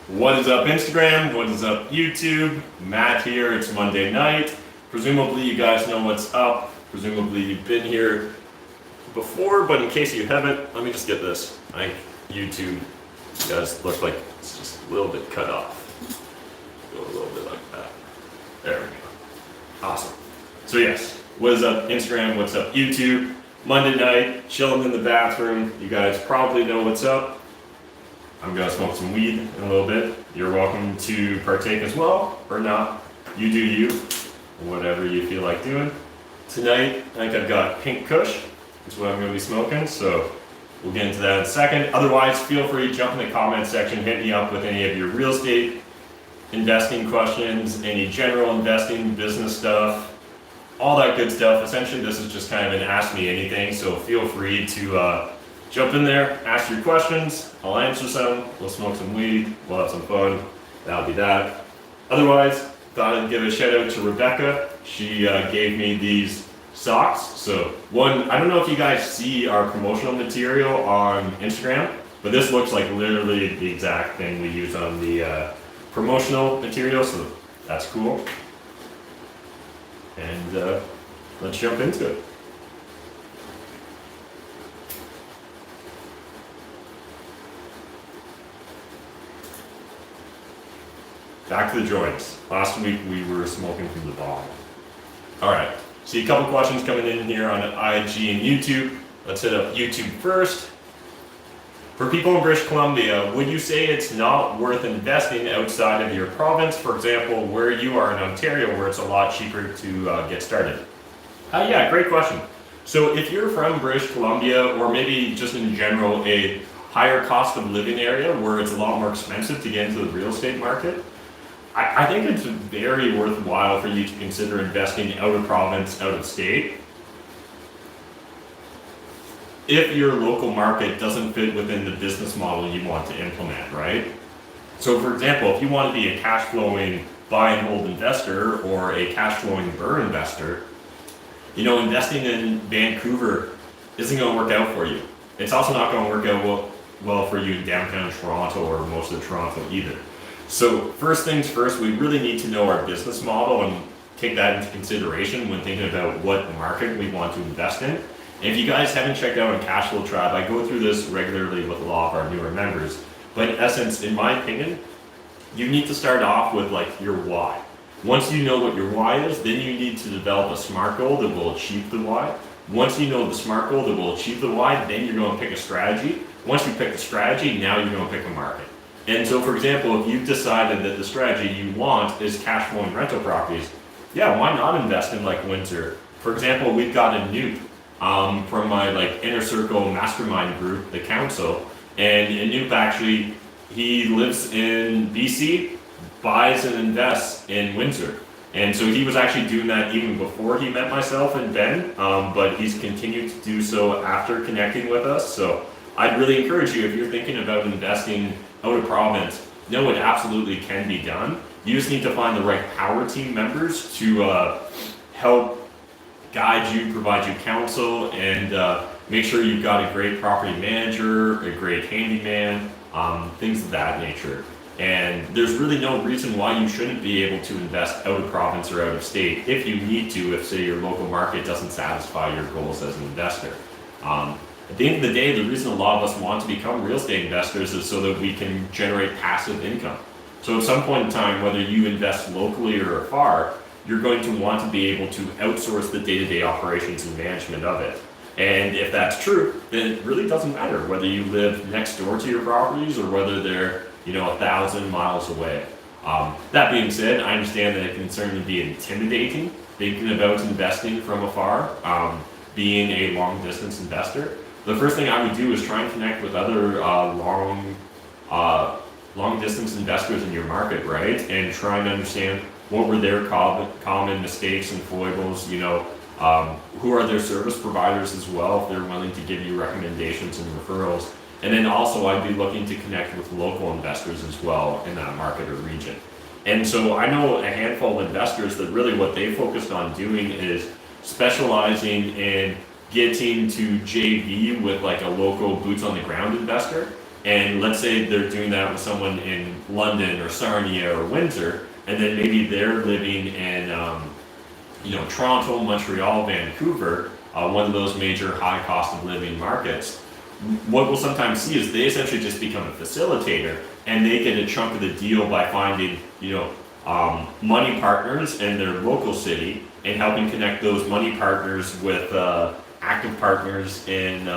What is up, Instagram? What is up, YouTube? Matt here. It's Monday night. Presumably you guys know what's up. Presumably you've been here before, but in case you haven't, let me just get this. I think YouTube, you guys look like it's just a little bit cut off. Go a little bit like that. There we go. Awesome. So yes, what is up, Instagram? What's up, YouTube? Monday night, chilling in the bathroom. You guys probably know what's up. I'm gonna smoke some weed in a little bit. You're welcome to partake as well, or not. You do you, whatever you feel like doing. Tonight, I think I've got Pink Kush, is what I'm gonna be smoking, so we'll get into that in a second. Otherwise, feel free to jump in the comment section, hit me up with any of your real estate investing questions, any general investing, business stuff, all that good stuff. Essentially, this is just kind of an ask me anything, so feel free to jump in there, ask your questions, I'll answer some, we'll smoke some weed, we'll have some fun, that'll be that. Otherwise, thought I'd give a shout out to Rebecca. She gave me these socks. So one, I don't know if you guys see our promotional material on Instagram, but this looks like literally the exact thing we use on the promotional material, so that's cool. And let's jump into it. Back to the joints. Last week we were smoking from the bottom. All right, see a couple questions coming in here on IG and YouTube. Let's hit up YouTube first. For people in British Columbia, would you say it's not worth investing outside of your province? For example, where you are in Ontario, where it's a lot cheaper to get started. Yeah, great question. So if you're from British Columbia, or maybe just in general, a higher cost of living area where it's a lot more expensive to get into the real estate market, I think it's very worthwhile for you to consider investing out of province, out of state, if your local market doesn't fit within the business model you want to implement, right? So for example, if you want to be a cash flowing buy and hold investor or a cash flowing BRRRR investor, investing in Vancouver isn't going to work out for you. It's also not going to work out well for you in downtown Toronto or most of Toronto either. So first things first, we really need to know our business model and take that into consideration when thinking about what market we want to invest in. And if you guys haven't checked out on Cashflow Tribe, I go through this regularly with a lot of our newer members. But in essence, in my opinion, you need to start off with your why. Once you know what your why is, then you need to develop a SMART goal that will achieve the why. Once you know the SMART goal that will achieve the why, then you're going to pick a strategy. Once you pick the strategy, now you're going to pick a market. And so, for example, if you've decided that the strategy you want is cash flowing rental properties, yeah, why not invest in Windsor? For example, we've got a Anoop from my inner circle mastermind group, the council, and Anoop actually, he lives in BC, buys and invests in Windsor. And so he was actually doing that even before he met myself and Ben, but he's continued to do so after connecting with us. So I'd really encourage you, if you're thinking about investing out of province, no, it absolutely can be done. You just need to find the right power team members to help guide you, provide you counsel, and make sure you've got a great property manager, a great handyman, things of that nature. And there's really no reason why you shouldn't be able to invest out of province or out of state if you need to, if say your local market doesn't satisfy your goals as an investor. At the end of the day, the reason a lot of us want to become real estate investors is so that we can generate passive income. So at some point in time, whether you invest locally or afar, you're going to want to be able to outsource the day-to-day operations and management of it. And if that's true, then it really doesn't matter whether you live next door to your properties or whether they're 1,000 miles away. That being said, I understand that it can certainly be intimidating thinking about investing from afar, being a long distance investor. The first thing I would do is try and connect with other long distance investors in your market, right? And try and understand what were their common mistakes and foibles, who are their service providers as well, if they're willing to give you recommendations and referrals. And then also I'd be looking to connect with local investors as well in that market or region. And so I know a handful of investors that really what they focused on doing is specializing in getting to JV with a local boots on the ground investor And let's say they're doing that with someone in London or Sarnia or Windsor, and then maybe they're living in Toronto, Montreal, Vancouver, one of those major high cost of living markets. What we'll sometimes see is they essentially just become a facilitator, and they get a chunk of the deal by finding money partners in their local city and helping connect those money partners with active partners in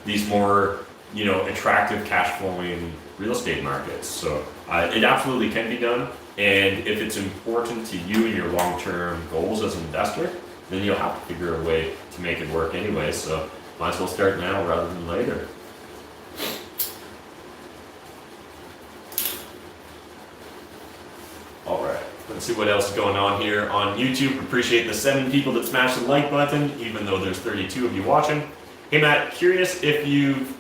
these more attractive cash flowing real estate markets. So it absolutely can be done, and if it's important to you and your long-term goals as an investor, then you'll have to figure a way to make it work anyway. So might as well start now rather than later. All right, let's see what else is going on here on YouTube. Appreciate the 7 people that smashed the like button, even though there's 32 of you watching. Hey Matt, curious if you've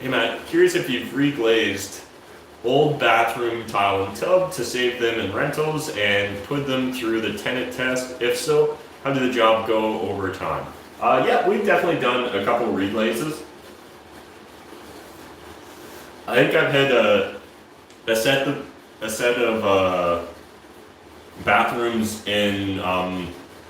reglazed old bathroom tile and tub to save them in rentals and put them through the tenant test. If so, how did the job go over time? Yeah, we've definitely done a couple reglazes. I think I've had a set of bathrooms in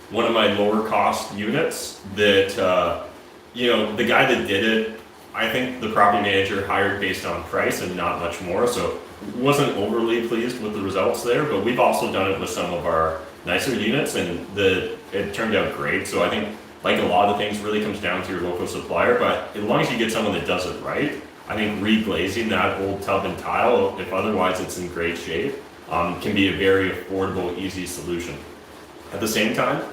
one of my lower cost units that the guy that did it, I think the property manager hired based on price and not much more, so wasn't overly pleased with the results there. But we've also done it with some of our nicer units, and it turned out great. So I think, like a lot of things, really comes down to your local supplier. But as long as you get someone that does it right, I think reglazing that old tub and tile, if otherwise it's in great shape, can be a very affordable, easy solution. At the same time,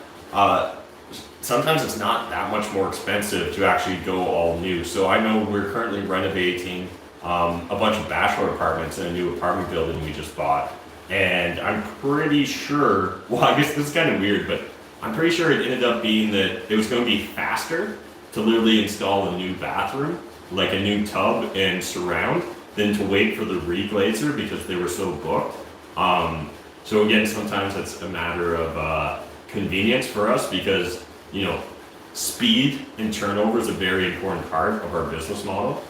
sometimes it's not that much more expensive to actually go all new. So I know we're currently renovating a bunch of bachelor apartments in a new apartment building we just bought. And I'm pretty sure, well, I guess this is kind of weird, but I'm pretty sure it ended up being that it was going to be faster to literally install a new bathroom, like a new tub and surround, than to wait for the reglazer because they were so booked. So again, sometimes it's a matter of convenience for us because speed and turnover is a very important part of our business model.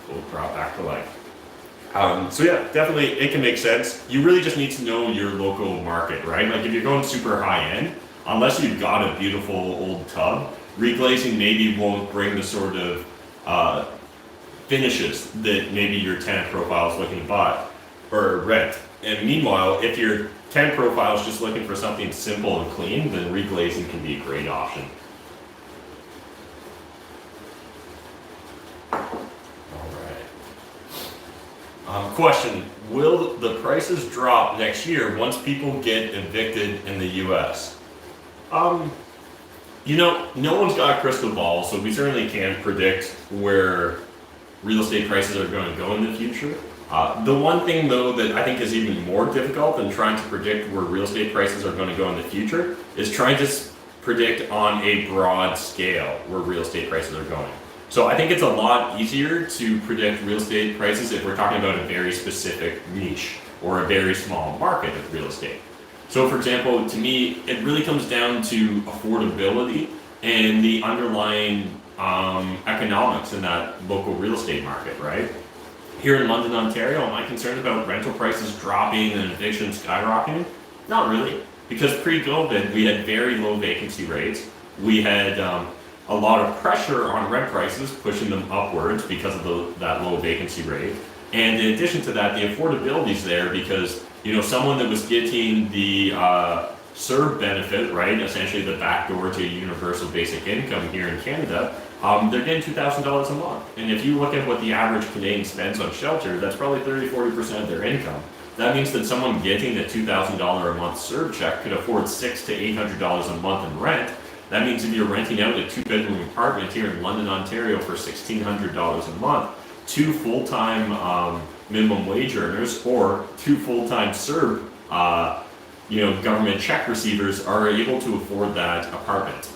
We'll drop back to life. So yeah, definitely it can make sense. You really just need to know your local market, right? Like if you're going super high end, unless you've got a beautiful old tub, reglazing maybe won't bring the sort of finishes that maybe your tenant profile is looking to buy or rent. And meanwhile, if your tenant profile is just looking for something simple and clean, then reglazing can be a great option. Question, will the prices drop next year once people get evicted in the US? No one's got a crystal ball, so we certainly can't predict where real estate prices are going to go in the future. The one thing though that I think is even more difficult than trying to predict where real estate prices are going to go in the future is trying to predict on a broad scale where real estate prices are going. So I think it's a lot easier to predict real estate prices if we're talking about a very specific niche or a very small market of real estate. So for example, to me, it really comes down to affordability and the underlying economics in that local real estate market, right? Here in London, Ontario, am I concerned about rental prices dropping and evictions skyrocketing? Not really, because pre-COVID, we had very low vacancy rates. We had a lot of pressure on rent prices, pushing them upwards because of that low vacancy rate. And in addition to that, the affordability is there because someone that was getting the CERB benefit, right, essentially the backdoor to universal basic income here in Canada, they're getting $2,000 a month. And if you look at what the average Canadian spends on shelter, that's probably 30-40% of their income. That means that someone getting a $2,000 a month CERB check could afford $600 to $800 a month in rent. That means if you're renting out a 2-bedroom apartment here in London, Ontario for $1,600 a month, 2 full-time minimum wage earners or 2 full-time CERB government check receivers are able to afford that apartment.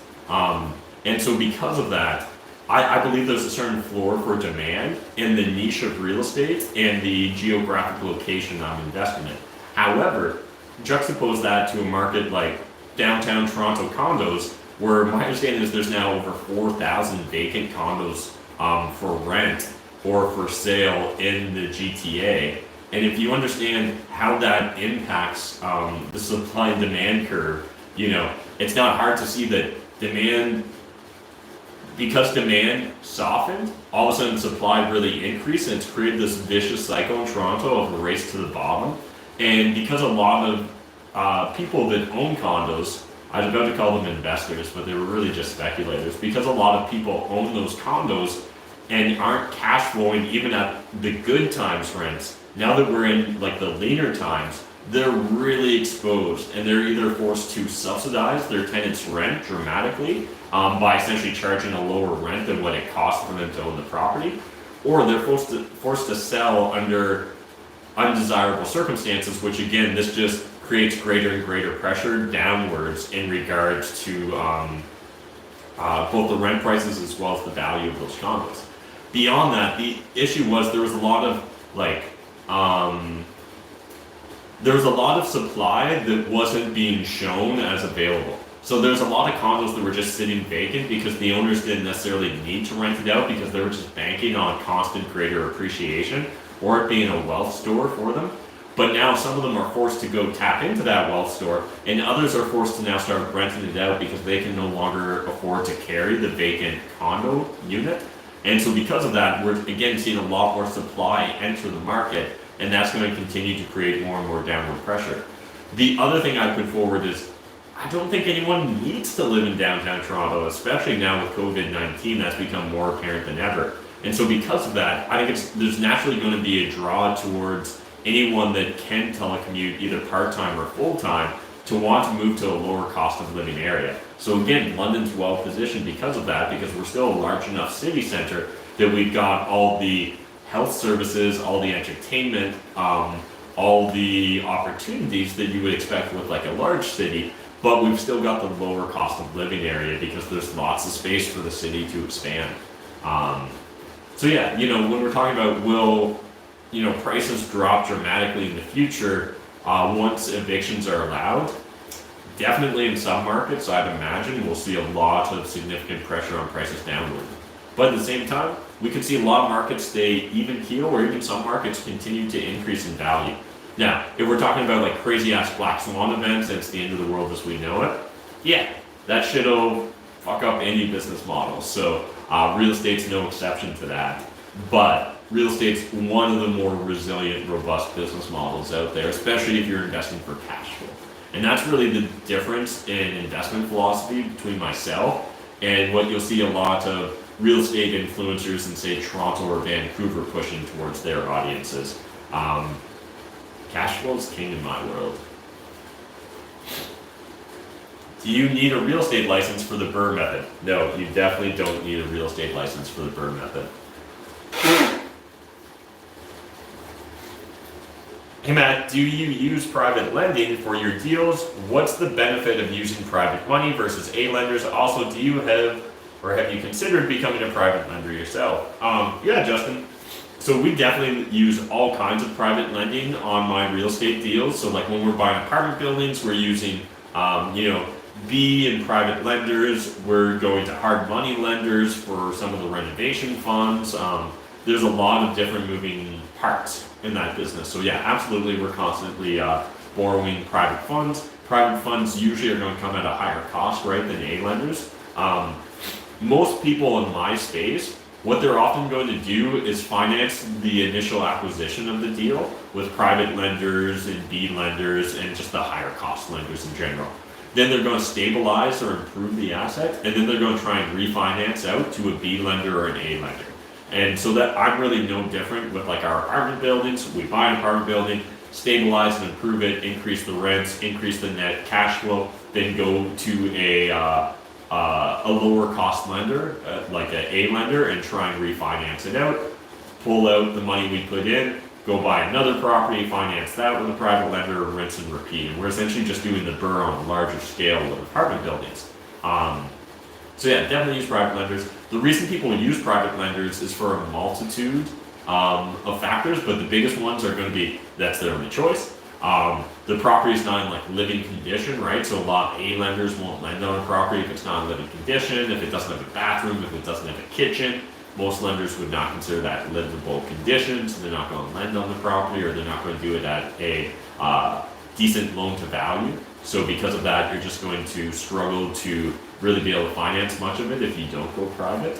And so because of that, I believe there's a certain floor for demand in the niche of real estate and the geographic location I'm investing in. However, juxtapose that to a market like downtown Toronto condos, where my understanding is there's now over 4,000 vacant condos for rent or for sale in the GTA. And if you understand how that impacts the supply and demand curve, it's not hard to see that because demand softened, all of a sudden supply really increased, and it's created this vicious cycle in Toronto of a race to the bottom. And because a lot of people that own condos, I was about to call them investors, but they were really just speculators, because a lot of people own those condos and aren't cash flowing even at the good times rents. Now that we're in like the leaner times, they're really exposed, and they're either forced to subsidize their tenants' rent dramatically by essentially charging a lower rent than what it costs for them to own the property, or they're forced to sell under undesirable circumstances, which again, this just creates greater and greater pressure downwards in regards to both the rent prices as well as the value of those condos. Beyond that, the issue was there was a lot of supply that wasn't being shown as available. So there's a lot of condos that were just sitting vacant because the owners didn't necessarily need to rent it out because they were just banking on constant greater appreciation or it being a wealth store for them. But now some of them are forced to go tap into that wealth store, and others are forced to now start renting it out because they can no longer afford to carry the vacant condo unit. And so because of that, we're again seeing a lot more supply enter the market, and that's going to continue to create more and more downward pressure. The other thing I put forward is I don't think anyone needs to live in downtown Toronto, especially now with COVID-19. That's become more apparent than ever. And so because of that, I think there's naturally going to be a draw towards anyone that can telecommute either part-time or full-time to want to move to a lower cost of living area. So again, London's well positioned because of that, because we're still a large enough city center that we've got all the health services, all the entertainment, all the opportunities that you would expect with like a large city, but we've still got the lower cost of living area because there's lots of space for the city to expand. So yeah, when we're talking about will prices drop dramatically in the future once evictions are allowed, definitely in some markets, I'd imagine we'll see a lot of significant pressure on prices downward. But at the same time, we could see a lot of markets stay even keel, or even some markets continue to increase in value. Now, if we're talking about like crazy ass black swan events and it's the end of the world as we know it, yeah, that shit'll fuck up any business model. So real estate's no exception to that. But real estate's one of the more resilient, robust business models out there, especially if you're investing for cash flow. And that's really the difference in investment philosophy between myself and what you'll see a lot of real estate influencers in, say, Toronto or Vancouver pushing towards their audiences. Cash flow is king in my world. Do you need a real estate license for the BRRRR method? No, you definitely don't need a real estate license for the BRRRR method. Hey Matt, do you use private lending for your deals? What's the benefit of using private money versus A lenders? Also, do you have you considered becoming a private lender yourself? Yeah, Justin. So we definitely use all kinds of private lending on my real estate deals. So like when we're buying apartment buildings, we're using, B and private lenders. We're going to hard money lenders for some of the renovation funds. There's a lot of different moving parts in that business. So yeah, absolutely, we're constantly borrowing private funds. Private funds usually are going to come at a higher cost, right, than A lenders. Most people in my space, what they're often going to do is finance the initial acquisition of the deal with private lenders and B lenders and just the higher cost lenders in general. Then they're going to stabilize or improve the asset, and then they're going to try and refinance out to a B lender or an A lender. And so that I'm really no different with like our apartment buildings. We buy an apartment building, stabilize and improve it, increase the rents, increase the net cash flow, then go to a lower cost lender, like an A lender, and try and refinance it out, pull out the money we put in, go buy another property, finance that with a private lender, rinse and repeat. And we're essentially just doing the BRRRR on a larger scale with apartment buildings. So yeah, definitely use private lenders. The reason people use private lenders is for a multitude of factors, but the biggest ones are going to be that's their only choice. the property is not in like living condition, right? So a lot of A lenders won't lend on a property if it's not in living condition, if it doesn't have a bathroom, if it doesn't have a kitchen. Most lenders would not consider that livable condition, so they're not going to lend on the property, or they're not going to do it at a decent loan to value. So because of that, you're just going to struggle to really be able to finance much of it if you don't go private.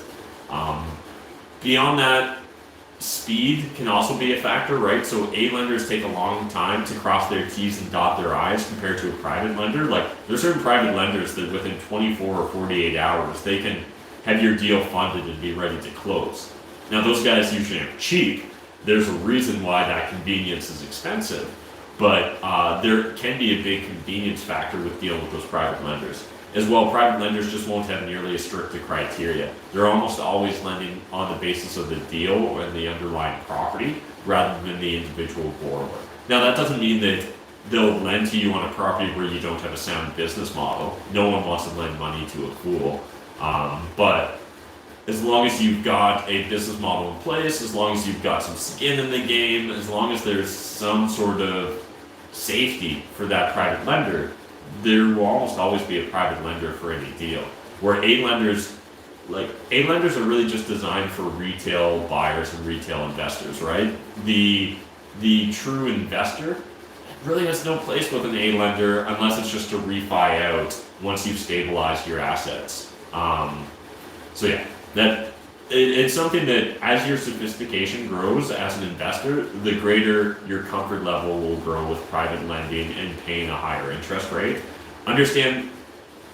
Beyond that, speed can also be a factor, right? So A lenders take a long time to cross their T's and dot their I's compared to a private lender. Like, there's certain private lenders that within 24 or 48 hours, they can have your deal funded and be ready to close. Now, those guys usually aren't cheap. There's a reason why that convenience is expensive, but there can be a big convenience factor with dealing with those private lenders. As well, private lenders just won't have nearly as strict a criteria. They're almost always lending on the basis of the deal and the underlying property rather than the individual borrower. Now, that doesn't mean that they'll lend to you on a property where you don't have a sound business model. No one wants to lend money to a fool. But as long as you've got a business model in place, as long as you've got some skin in the game, as long as there's some sort of safety for that private lender, there will almost always be a private lender for any deal. Where A lenders are really just designed for retail buyers and retail investors, right? The true investor really has no place with an A lender unless it's just to refi out once you've stabilized your assets. So yeah, it's something that as your sophistication grows as an investor, the greater your comfort level will grow with private lending and paying a higher interest rate. Understand,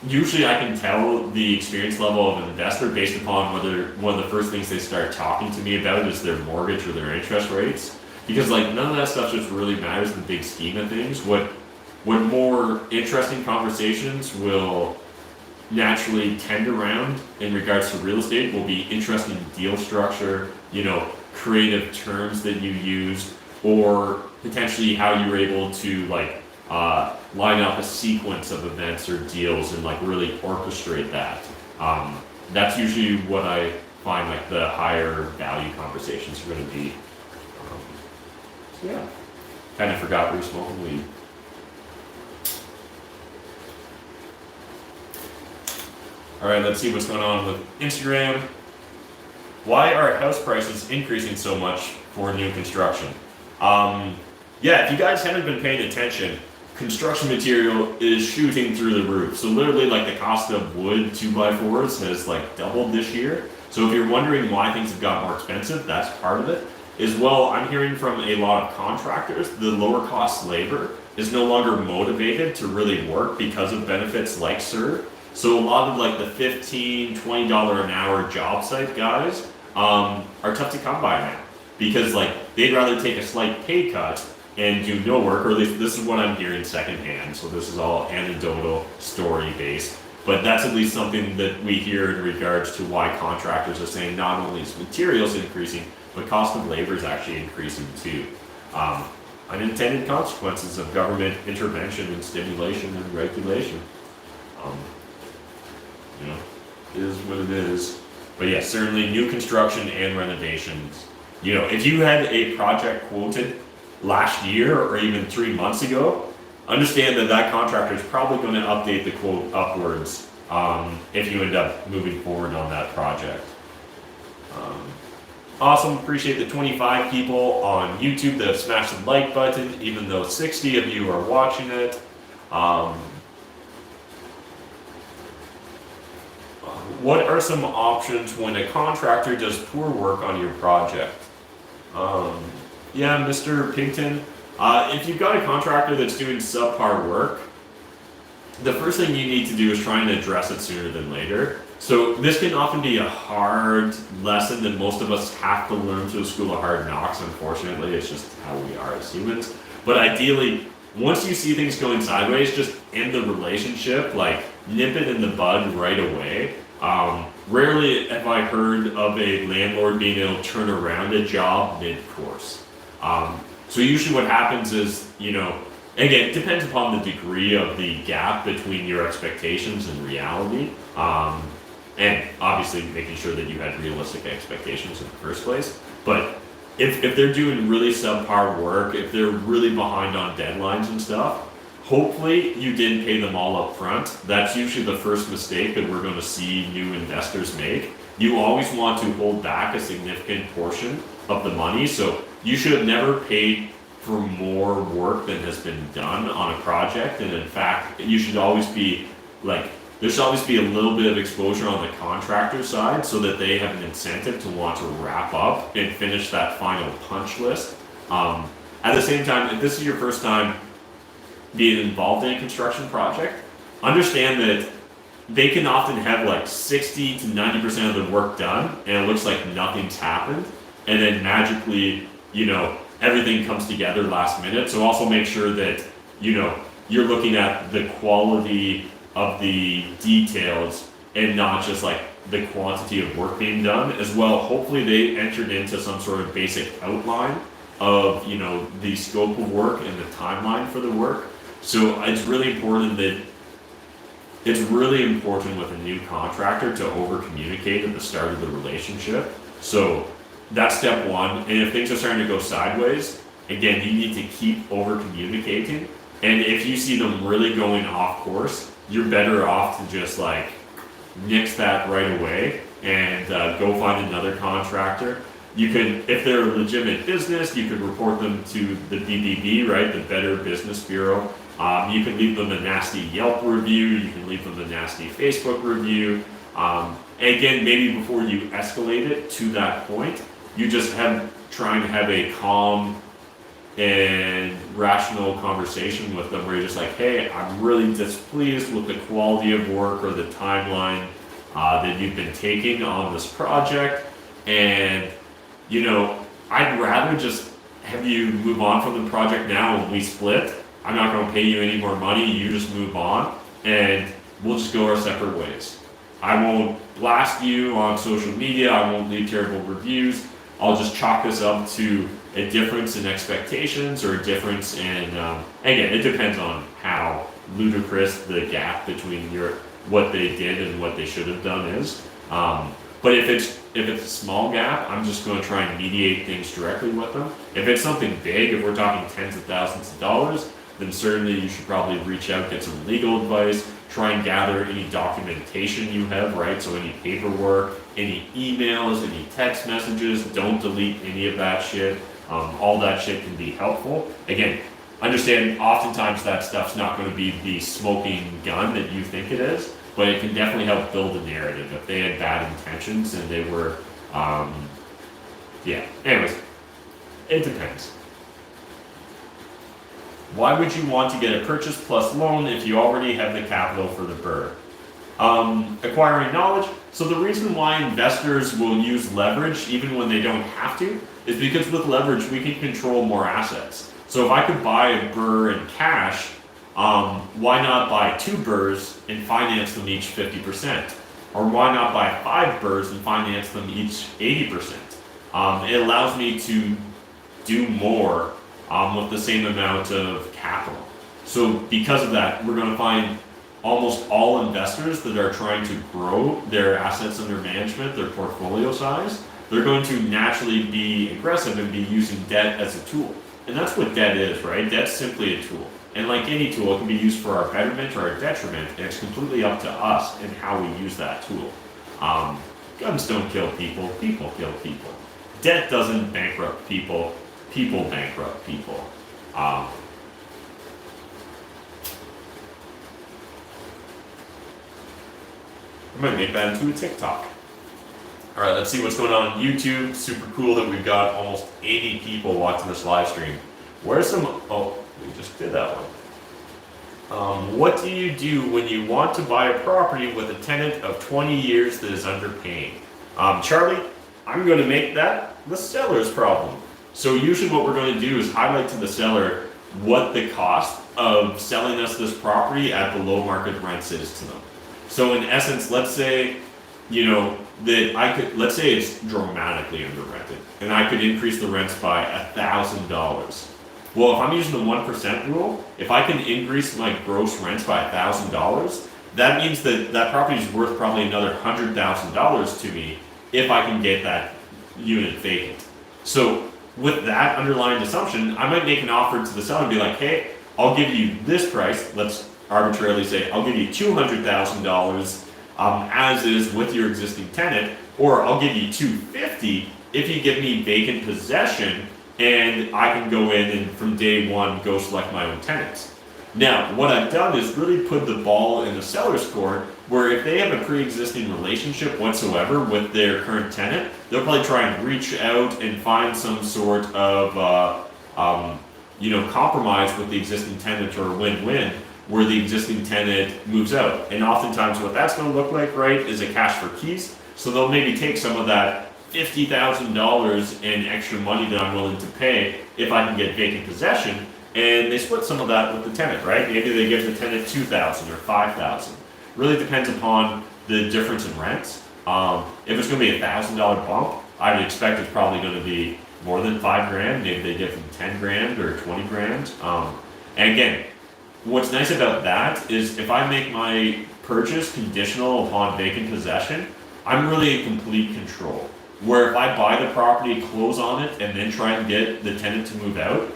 usually I can tell the experience level of an investor based upon whether one of the first things they start talking to me about is their mortgage or their interest rates. Because like none of that stuff just really matters in the big scheme of things. What more interesting conversations will naturally tend around in regards to real estate will be interesting deal structure, creative terms that you used, or potentially how you were able to line up a sequence of events or deals and really orchestrate that. That's usually what I find the higher value conversations are going to be. So yeah, kind of forgot we were smoking weed. All right, let's see what's going on with Instagram. Why are house prices increasing so much for new construction? If you guys haven't been paying attention, construction material is shooting through the roof. So literally the cost of wood 2x4s has doubled this year. So if you're wondering why things have got more expensive, that's part of it. As well, I'm hearing from a lot of contractors, the lower cost labor is no longer motivated to really work because of benefits like CERB. So a lot of the $15, $20 an hour job site guys are tough to come by now because they'd rather take a slight pay cut and do no work, or at least this is what I'm hearing secondhand. So this is all anecdotal, story based, but that's at least something that we hear in regards to why contractors are saying not only is materials increasing, but cost of labor is actually increasing too. Unintended consequences of government intervention and stimulation and regulation. It is what it is. But yes, certainly new construction and renovations. If you had a project quoted last year or even 3 months ago, understand that contractor is probably going to update the quote upwards if you end up moving forward on that project. Awesome, appreciate the 25 people on YouTube that have smashed the like button, even though 60 of you are watching it. What are some options when a contractor does poor work on your project? Mr. Pigton, if you've got a contractor that's doing subpar work, the first thing you need to do is try and address it sooner than later. So this can often be a hard lesson that most of us have to learn through the school of hard knocks, unfortunately. It's just how we are as humans. But ideally, once you see things going sideways, just end the relationship, nip it in the bud right away. Rarely have I heard of a landlord being able to turn around a job mid-course. So usually what happens is, again, it depends upon the degree of the gap between your expectations and reality. And obviously making sure that you had realistic expectations in the first place. But if they're doing really subpar work, if they're really behind on deadlines and stuff, hopefully you didn't pay them all up front. That's usually the first mistake that we're going to see new investors make. You always want to hold back a significant portion of the money. So you should have never paid for more work than has been done on a project. And in fact, you should always be like, there should always be a little bit of exposure on the contractor side so that they have an incentive to want to wrap up and finish that final punch list. At the same time, if this is your first time being involved in a construction project, understand that they can often have like 60 to 90% of the work done and it looks like nothing's happened. And then magically, everything comes together last minute. So also make sure that, you're looking at the quality of the details and not just like the quantity of work being done as well. Hopefully they entered into some sort of basic outline of, the scope of work and the timeline for the work. So it's really important with a new contractor to over communicate at the start of the relationship. So that's step one. And if things are starting to go sideways, again, you need to keep over communicating. And if you see them really going off course, you're better off to just like nix that right away and go find another contractor. You can, if they're a legitimate business, you could report them to the BBB, right, the Better Business Bureau. You can leave them a nasty Yelp review. You can leave them a nasty Facebook review. And again, maybe before you escalate it to that point, you just trying to have a calm and rational conversation with them where you're just like, hey, I'm really displeased with the quality of work or the timeline that you've been taking on this project. And, I'd rather just have you move on from the project now when we split. I'm not going to pay you any more money. You just move on and we'll just go our separate ways. I won't blast you on social media. I won't leave terrible reviews. I'll just chalk this up to a difference in expectations or a difference in, again, it depends on how ludicrous the gap between what they did and what they should have done is. But if it's a small gap, I'm just going to try and mediate things directly with them. If it's something big, if we're talking tens of thousands of dollars, then certainly you should probably reach out, get some legal advice, try and gather any documentation you have, right? So any paperwork, any emails, any text messages, don't delete any of that shit. All that shit can be helpful. Again, understand oftentimes that stuff's not going to be the smoking gun that you think it is, but it can definitely help build a narrative if they had bad intentions and they were, anyways, it depends. Why would you want to get a purchase plus loan if you already have the capital for the BRRRR? Acquiring knowledge. So the reason why investors will use leverage even when they don't have to is because with leverage we can control more assets. So if I could buy a BRRRR in cash, why not buy 2 BRRRRs and finance them each 50%? Or why not buy 5 BRRRRs and finance them each 80%? It allows me to do more with the same amount of capital. So because of that, we're going to find almost all investors that are trying to grow their assets under management, their portfolio size, they're going to naturally be aggressive and be using debt as a tool. And that's what debt is, right? Debt's simply a tool. And like any tool, it can be used for our betterment or our detriment, and it's completely up to us and how we use that tool. Guns don't kill people, people kill people. Debt doesn't bankrupt people, people bankrupt people. I might make that into a TikTok. All right, let's see what's going on YouTube. Super cool that we've got almost 80 people watching this live stream. Where's some, we just did that one. What do you do when you want to buy a property with a tenant of 20 years that is underpaying? Charlie, I'm going to make that the seller's problem. So usually what we're going to do is highlight to the seller what the cost of selling us this property at below market rents is to them. So in essence, let's say, let's say it's dramatically under rented and I could increase the rents by $1,000. Well, if I'm using the 1% rule, if I can increase my gross rents by $1,000, that means that that property is worth probably another $100,000 to me if I can get that unit vacant. So with that underlying assumption, I might make an offer to the seller and be like, hey, I'll give you this price. Let's arbitrarily say, I'll give you $200,000 as is with your existing tenant, or I'll give you $250,000 if you give me vacant possession and I can go in and from day one go select my own tenants. Now, what I've done is really put the ball in the seller's court, where if they have a pre-existing relationship whatsoever with their current tenant, they'll probably try and reach out and find some sort of compromise with the existing tenant, or win-win, where the existing tenant moves out. And oftentimes what that's going to look like, right, is a cash for keys. So they'll maybe take some of that $50,000 in extra money that I'm willing to pay if I can get vacant possession, and they split some of that with the tenant, right? Maybe they give the tenant $2,000 or $5,000. Really depends upon the difference in rents. If it's going to be $1,000 bump, I would expect it's probably going to be more than $5,000. Maybe they give them $10,000 or $20,000. And again, what's nice about that is if I make my purchase conditional upon vacant possession, I'm really in complete control. Where if I buy the property, close on it, and then try and get the tenant to move out,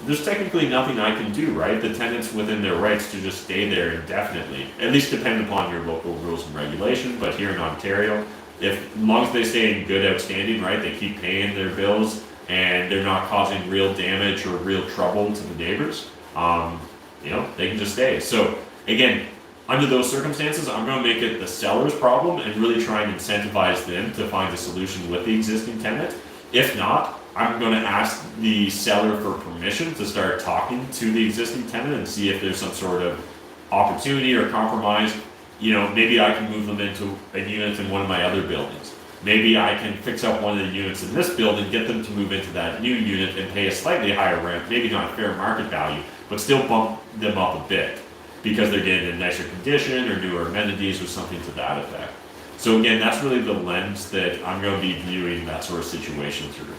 there's technically nothing I can do, right? The tenant's within their rights to just stay there indefinitely, at least depending upon your local rules and regulations. But here in Ontario, as long as they stay in good outstanding, right, they keep paying their bills and they're not causing real damage or real trouble to the neighbors, they can just stay. So again, under those circumstances, I'm going to make it the seller's problem and really try and incentivize them to find a solution with the existing tenant. If not, I'm going to ask the seller for permission to start talking to the existing tenant and see if there's some sort of opportunity or compromise. Maybe I can move them into a unit in one of my other buildings. Maybe I can fix up one of the units in this building, get them to move into that new unit and pay a slightly higher rent, maybe not fair market value, but still bump them up a bit because they're getting a nicer condition or newer amenities or something to that effect. So again, that's really the lens that I'm going to be viewing that sort of situation through.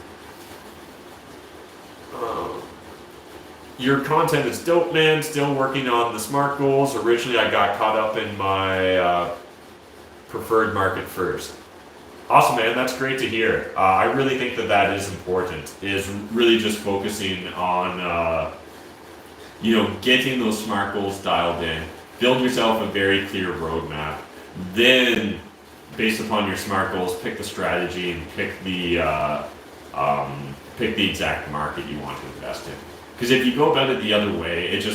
Your content is dope, man. Still working on the SMART goals. Originally, I got caught up in my preferred market first. Awesome, man. That's great to hear. I really think that is important, is really just focusing on getting those SMART goals dialed in. Build yourself a very clear roadmap. Then, based upon your SMART goals, pick the strategy and pick the exact market you want to invest in. Because if you go about it the other way, it's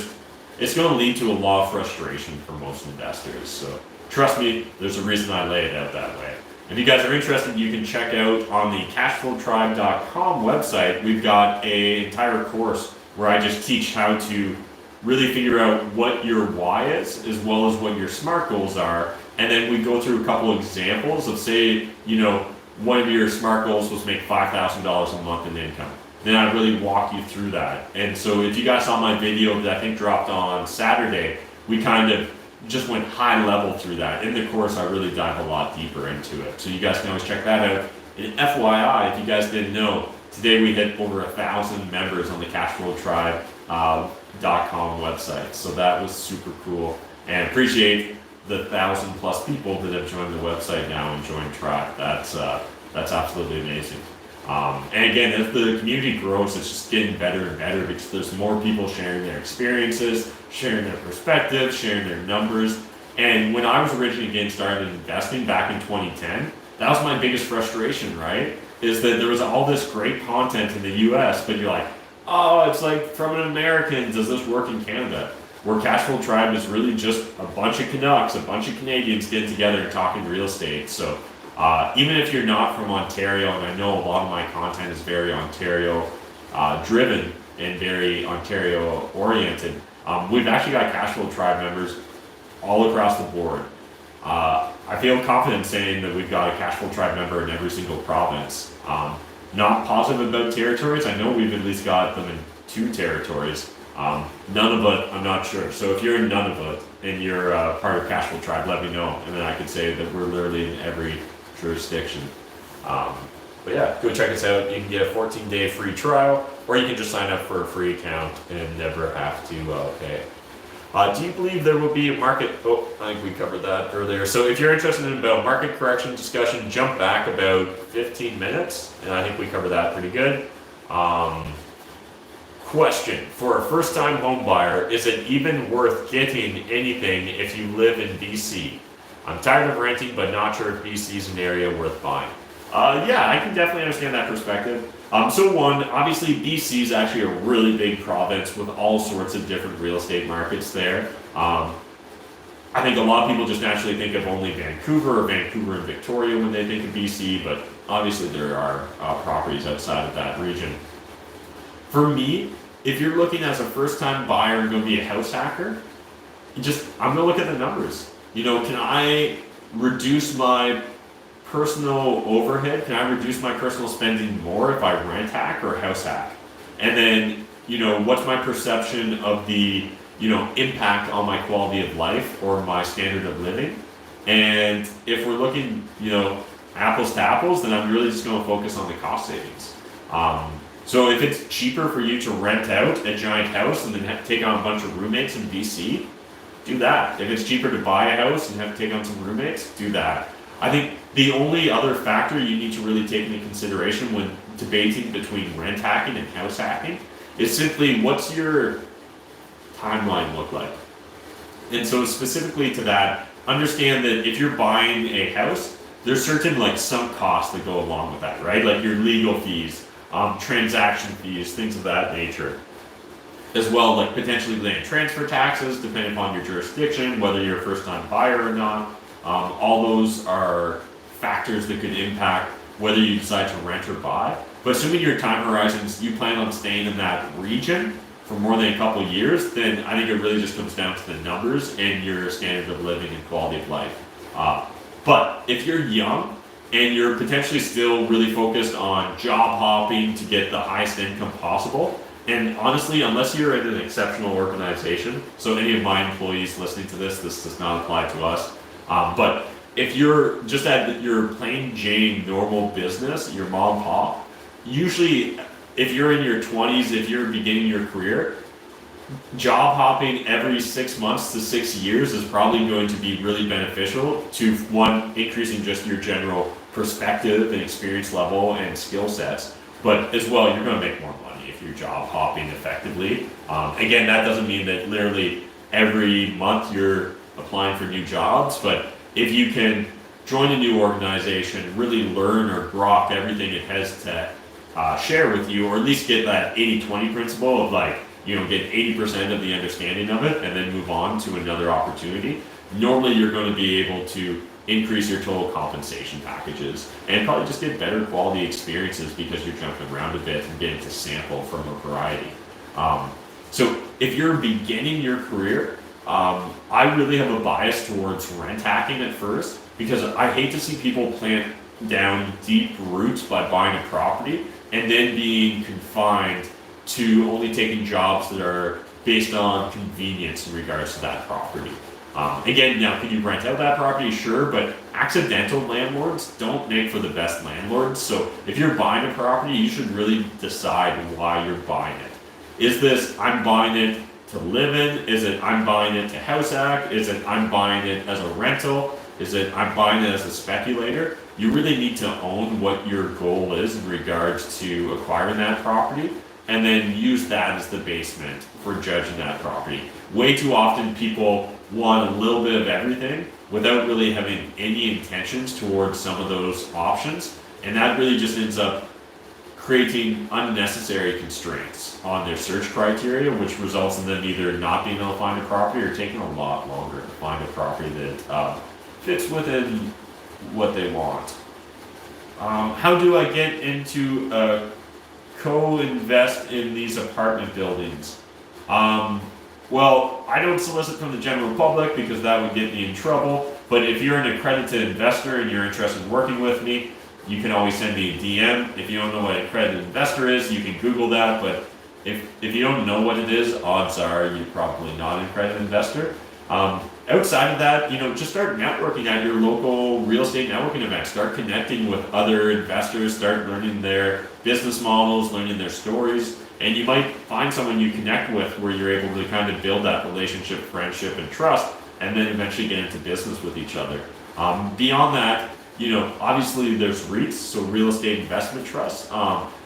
going to lead to a lot of frustration for most investors. So trust me, there's a reason I lay it out that way. If you guys are interested, you can check out on the cashflowtribe.com website. We've got an entire course where I just teach how to really figure out what your why is, as well as what your SMART goals are. And then we go through a couple examples of, say, one of your SMART goals was make $5,000 a month in income. Then I really walk you through that. And so if you guys saw my video that I think dropped on Saturday, we kind of just went high level through that. In the course, I really dive a lot deeper into it. So you guys can always check that out. And FYI, if you guys didn't know, today we hit over 1,000 members on the cashflowtribe.com website. So that was super cool. And appreciate the 1,000+ people that have joined the website now and joined Tribe. That's absolutely amazing. And again, as the community grows, it's just getting better and better because there's more people sharing their experiences, sharing their perspectives, sharing their numbers. And when I was originally getting started investing back in 2010, that was my biggest frustration, right? Is that there was all this great content in the US, but you're like, oh, it's like from an American, does this work in Canada? Where Cashflow Tribe is really just a bunch of Canucks, a bunch of Canadians getting together and talking real estate. So even if you're not from Ontario, and I know a lot of my content is very Ontario driven and very Ontario oriented, we've actually got Cashflow Tribe members all across the board. I feel confident saying that we've got a Cashflow Tribe member in every single province. Not positive about territories. I know we've at least got them in 2 territories. Nunavut, I'm not sure. So if you're in Nunavut and you're part of Cashflow Tribe, let me know. And then I can say that we're literally in every jurisdiction. But yeah, go check us out. You can get a 14-day free trial, or you can just sign up for a free account and never have to pay. Do you believe there will be a market? Oh, I think we covered that earlier. So if you're interested in about market correction discussion, jump back about 15 minutes, and I think we covered that pretty good. Question, for a first-time home buyer, is it even worth getting anything if you live in BC? I'm tired of renting, but not sure if BC is an area worth buying. Yeah, I can definitely understand that perspective. So one, obviously BC is actually a really big province with all sorts of different real estate markets there. I think a lot of people just naturally think of only Vancouver or Vancouver and Victoria when they think of BC, but obviously there are properties outside of that region. For me, if you're looking as a first-time buyer and going to be a house hacker, I'm going to look at the numbers. Can I reduce my personal overhead? Can I reduce my personal spending more if I rent hack or house hack? And then, what's my perception of the, impact on my quality of life or my standard of living? And if we're looking, apples to apples, then I'm really just going to focus on the cost savings. So if it's cheaper for you to rent out a giant house and then take on a bunch of roommates in BC, do that. If it's cheaper to buy a house and have to take on some roommates, do that. I think the only other factor you need to really take into consideration when debating between rent hacking and house hacking is simply, what's your timeline look like? And so specifically to that, understand that if you're buying a house, there's certain sunk costs that go along with that, right? Like your legal fees, transaction fees, things of that nature. As well, like potentially land transfer taxes, depending upon your jurisdiction, whether you're a first-time buyer or not. All those are factors that could impact whether you decide to rent or buy. But assuming your time horizons, you plan on staying in that region for more than a couple of years, then I think it really just comes down to the numbers and your standard of living and quality of life. But if you're young and you're potentially still really focused on job hopping to get the highest income possible, and honestly, unless you're in an exceptional organization, so any of my employees listening to this does not apply to us, but if you're just at your plain Jane normal business, your mom and pop, usually if you're in your 20s, if you're beginning your career, job hopping every 6 months to 6 years is probably going to be really beneficial to, one, increasing just your general perspective and experience level and skill sets, but as well, you're going to make more money if you're job hopping effectively. Again, that doesn't mean that literally every month you're applying for new jobs, but if you can join a new organization, really learn or grok everything it has to share with you, or at least get that 80-20 principle of get 80% of the understanding of it and then move on to another opportunity, normally you're going to be able to increase your total compensation packages and probably just get better quality experiences because you're jumping around a bit and getting to sample from a variety. So if you're beginning your career, I really have a bias towards rent hacking at first, because I hate to see people plant down deep roots by buying a property and then being confined to only taking jobs that are based on convenience in regards to that property. Again, now, could you rent out that property? Sure, but accidental landlords don't make for the best landlords. So if you're buying a property, you should really decide why you're buying it. Is this, I'm buying it to live in? Is it, I'm buying it to house hack? Is it, I'm buying it as a rental? Is it, I'm buying it as a speculator? You really need to own what your goal is in regards to acquiring that property, and then use that as the basement for judging that property. Way too often people want a little bit of everything without really having any intentions towards some of those options, and that really just ends up creating unnecessary constraints on their search criteria, which results in them either not being able to find a property or taking a lot longer to find a property that fits within what they want. How do I get into co-invest in these apartment buildings? Well, I don't solicit from the general public because that would get me in trouble, but if you're an accredited investor and you're interested in working with me, you can always send me a DM. If you don't know what an accredited investor is, you can Google that, but if you don't know what it is, odds are you're probably not an accredited investor. Outside of that, just start networking at your local real estate networking events. Start connecting with other investors, start learning their business models, learning their stories, and you might find someone you connect with where you're able to kind of build that relationship, friendship, and trust, and then eventually get into business with each other. Beyond that, obviously there's REITs, so real estate investment trusts.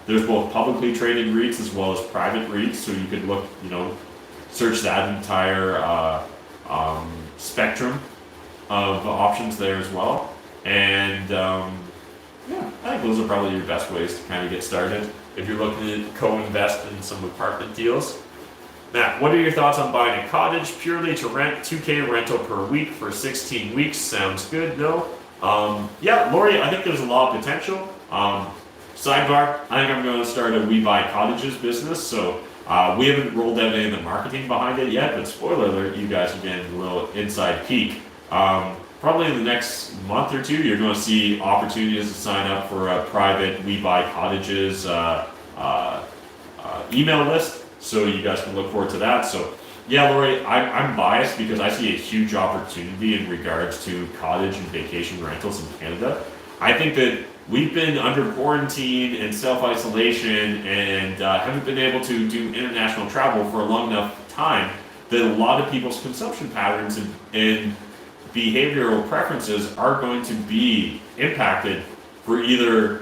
There's both publicly traded REITs as well as private REITs, so you could look, search that entire spectrum of options there as well. And I think those are probably your best ways to kind of get started if you're looking to co-invest in some apartment deals. Matt, what are your thoughts on buying a cottage purely to rent? $2K rental per week for 16 weeks. Sounds good, no? Lori, I think there's a lot of potential. Sidebar, I think I'm going to start a We Buy Cottages business. So we haven't rolled out any of the marketing behind it yet, but spoiler alert, you guys are getting a little inside peek. Probably in the next month or two, you're going to see opportunities to sign up for a private We Buy Cottages email list. So you guys can look forward to that. So yeah, Lori, I'm biased because I see a huge opportunity in regards to cottage and vacation rentals in Canada. I think that we've been under quarantine and self-isolation and haven't been able to do international travel for a long enough time that a lot of people's consumption patterns and behavioral preferences are going to be impacted for either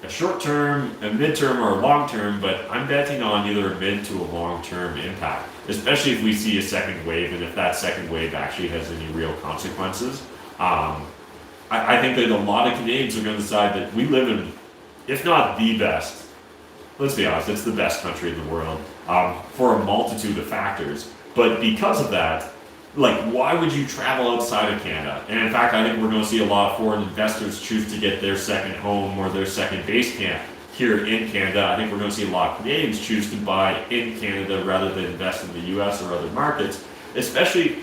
a short term, a midterm, or a long term, but I'm betting on either a mid to a long term impact, especially if we see a second wave and if that second wave actually has any real consequences. I think that a lot of Canadians are going to decide that we live in, if not the best, let's be honest, it's the best country in the world for a multitude of factors. But because of that, why would you travel outside of Canada? And in fact, I think we're going to see a lot of foreign investors choose to get their second home or their second base camp here in Canada. I think we're going to see a lot of Canadians choose to buy in Canada rather than invest in the US or other markets. Especially,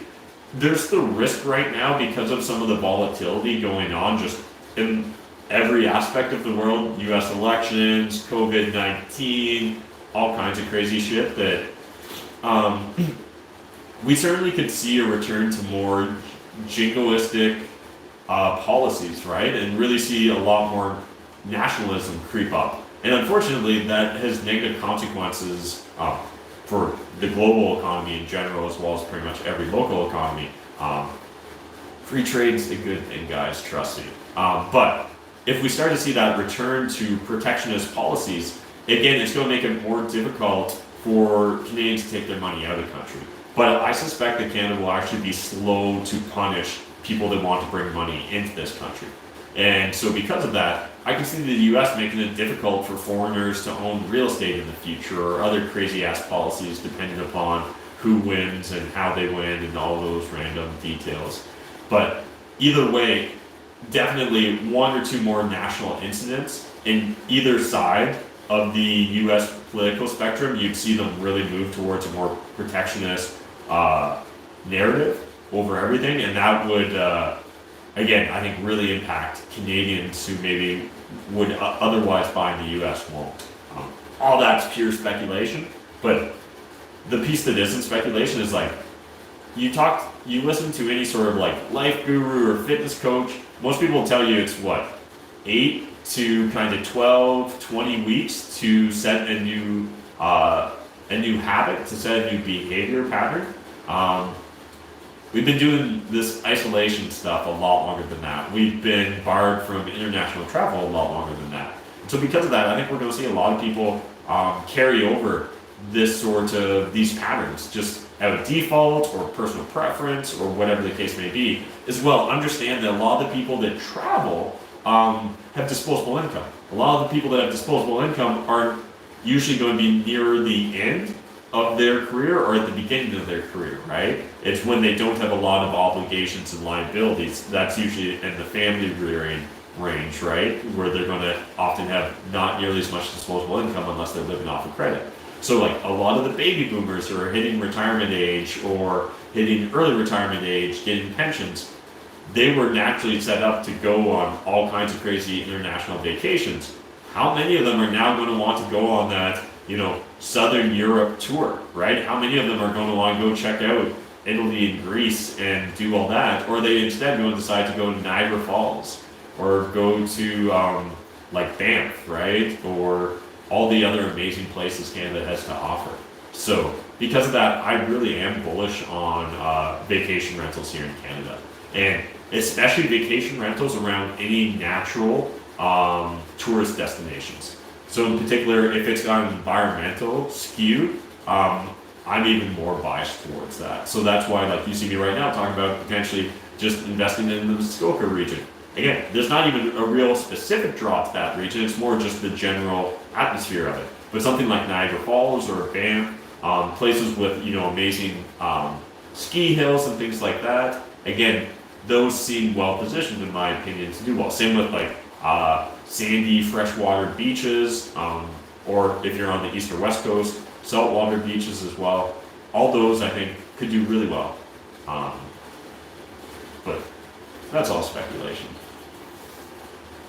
there's the risk right now because of some of the volatility going on just in every aspect of the world. US elections, COVID-19, all kinds of crazy shit that we certainly could see a return to more jingoistic policies, right? And really see a lot more nationalism creep up. And unfortunately, that has negative consequences for the global economy in general, as well as pretty much every local economy. Free trade's a good thing, guys, trust me. But if we start to see that return to protectionist policies, again, it's going to make it more difficult for Canadians to take their money out of the country. But I suspect that Canada will actually be slow to punish people that want to bring money into this country. And so because of that, I can see the US making it difficult for foreigners to own real estate in the future or other crazy ass policies depending upon who wins and how they win and all those random details. But either way, definitely one or two more national incidents in either side of the US political spectrum, you'd see them really move towards a more protectionist narrative over everything, and that would, again, I think really impact Canadians who maybe would otherwise buy in the US won't. All that's pure speculation, but the piece that isn't speculation is you listen to any sort of life guru or fitness coach, most people will tell you it's 8 to kind of 12, 20 weeks to set a new habit, to set a new behavior pattern. We've been doing this isolation stuff a lot longer than that. We've been barred from international travel a lot longer than that. So because of that, I think we're going to see a lot of people carry over these patterns, just out of default or personal preference or whatever the case may be. As well, understand that a lot of the people that travel have disposable income. A lot of the people that have disposable income aren't usually going to be near the end of their career or at the beginning of their career, right? It's when they don't have a lot of obligations and liabilities. That's usually in the family rearing range, right? Where they're going to often have not nearly as much disposable income unless they're living off of credit. So a lot of the baby boomers who are hitting retirement age or hitting early retirement age, getting pensions, they were naturally set up to go on all kinds of crazy international vacations. How many of them are now going to want to go on that, Southern Europe tour, right? How many of them are going to want to go check out Italy and Greece and do all that? Or are they instead going to decide to go to Niagara Falls or go to Banff, right? Or all the other amazing places Canada has to offer. So because of that, I really am bullish on vacation rentals here in Canada. And especially vacation rentals around any natural tourist destinations. So in particular, if it's got an environmental skew, I'm even more biased towards that. So that's why, like, you see me right now talking about potentially just investing in the Muskoka region. Again, there's not even a real specific draw to that region, it's more just the general atmosphere of it. But something like Niagara Falls or Banff, places with, you know, amazing ski hills and things like that, again, those seem well positioned in my opinion to do well. Same with like sandy freshwater beaches, or if you're on the east or west coast, saltwater beaches as well. All those I think could do really well. But that's all speculation.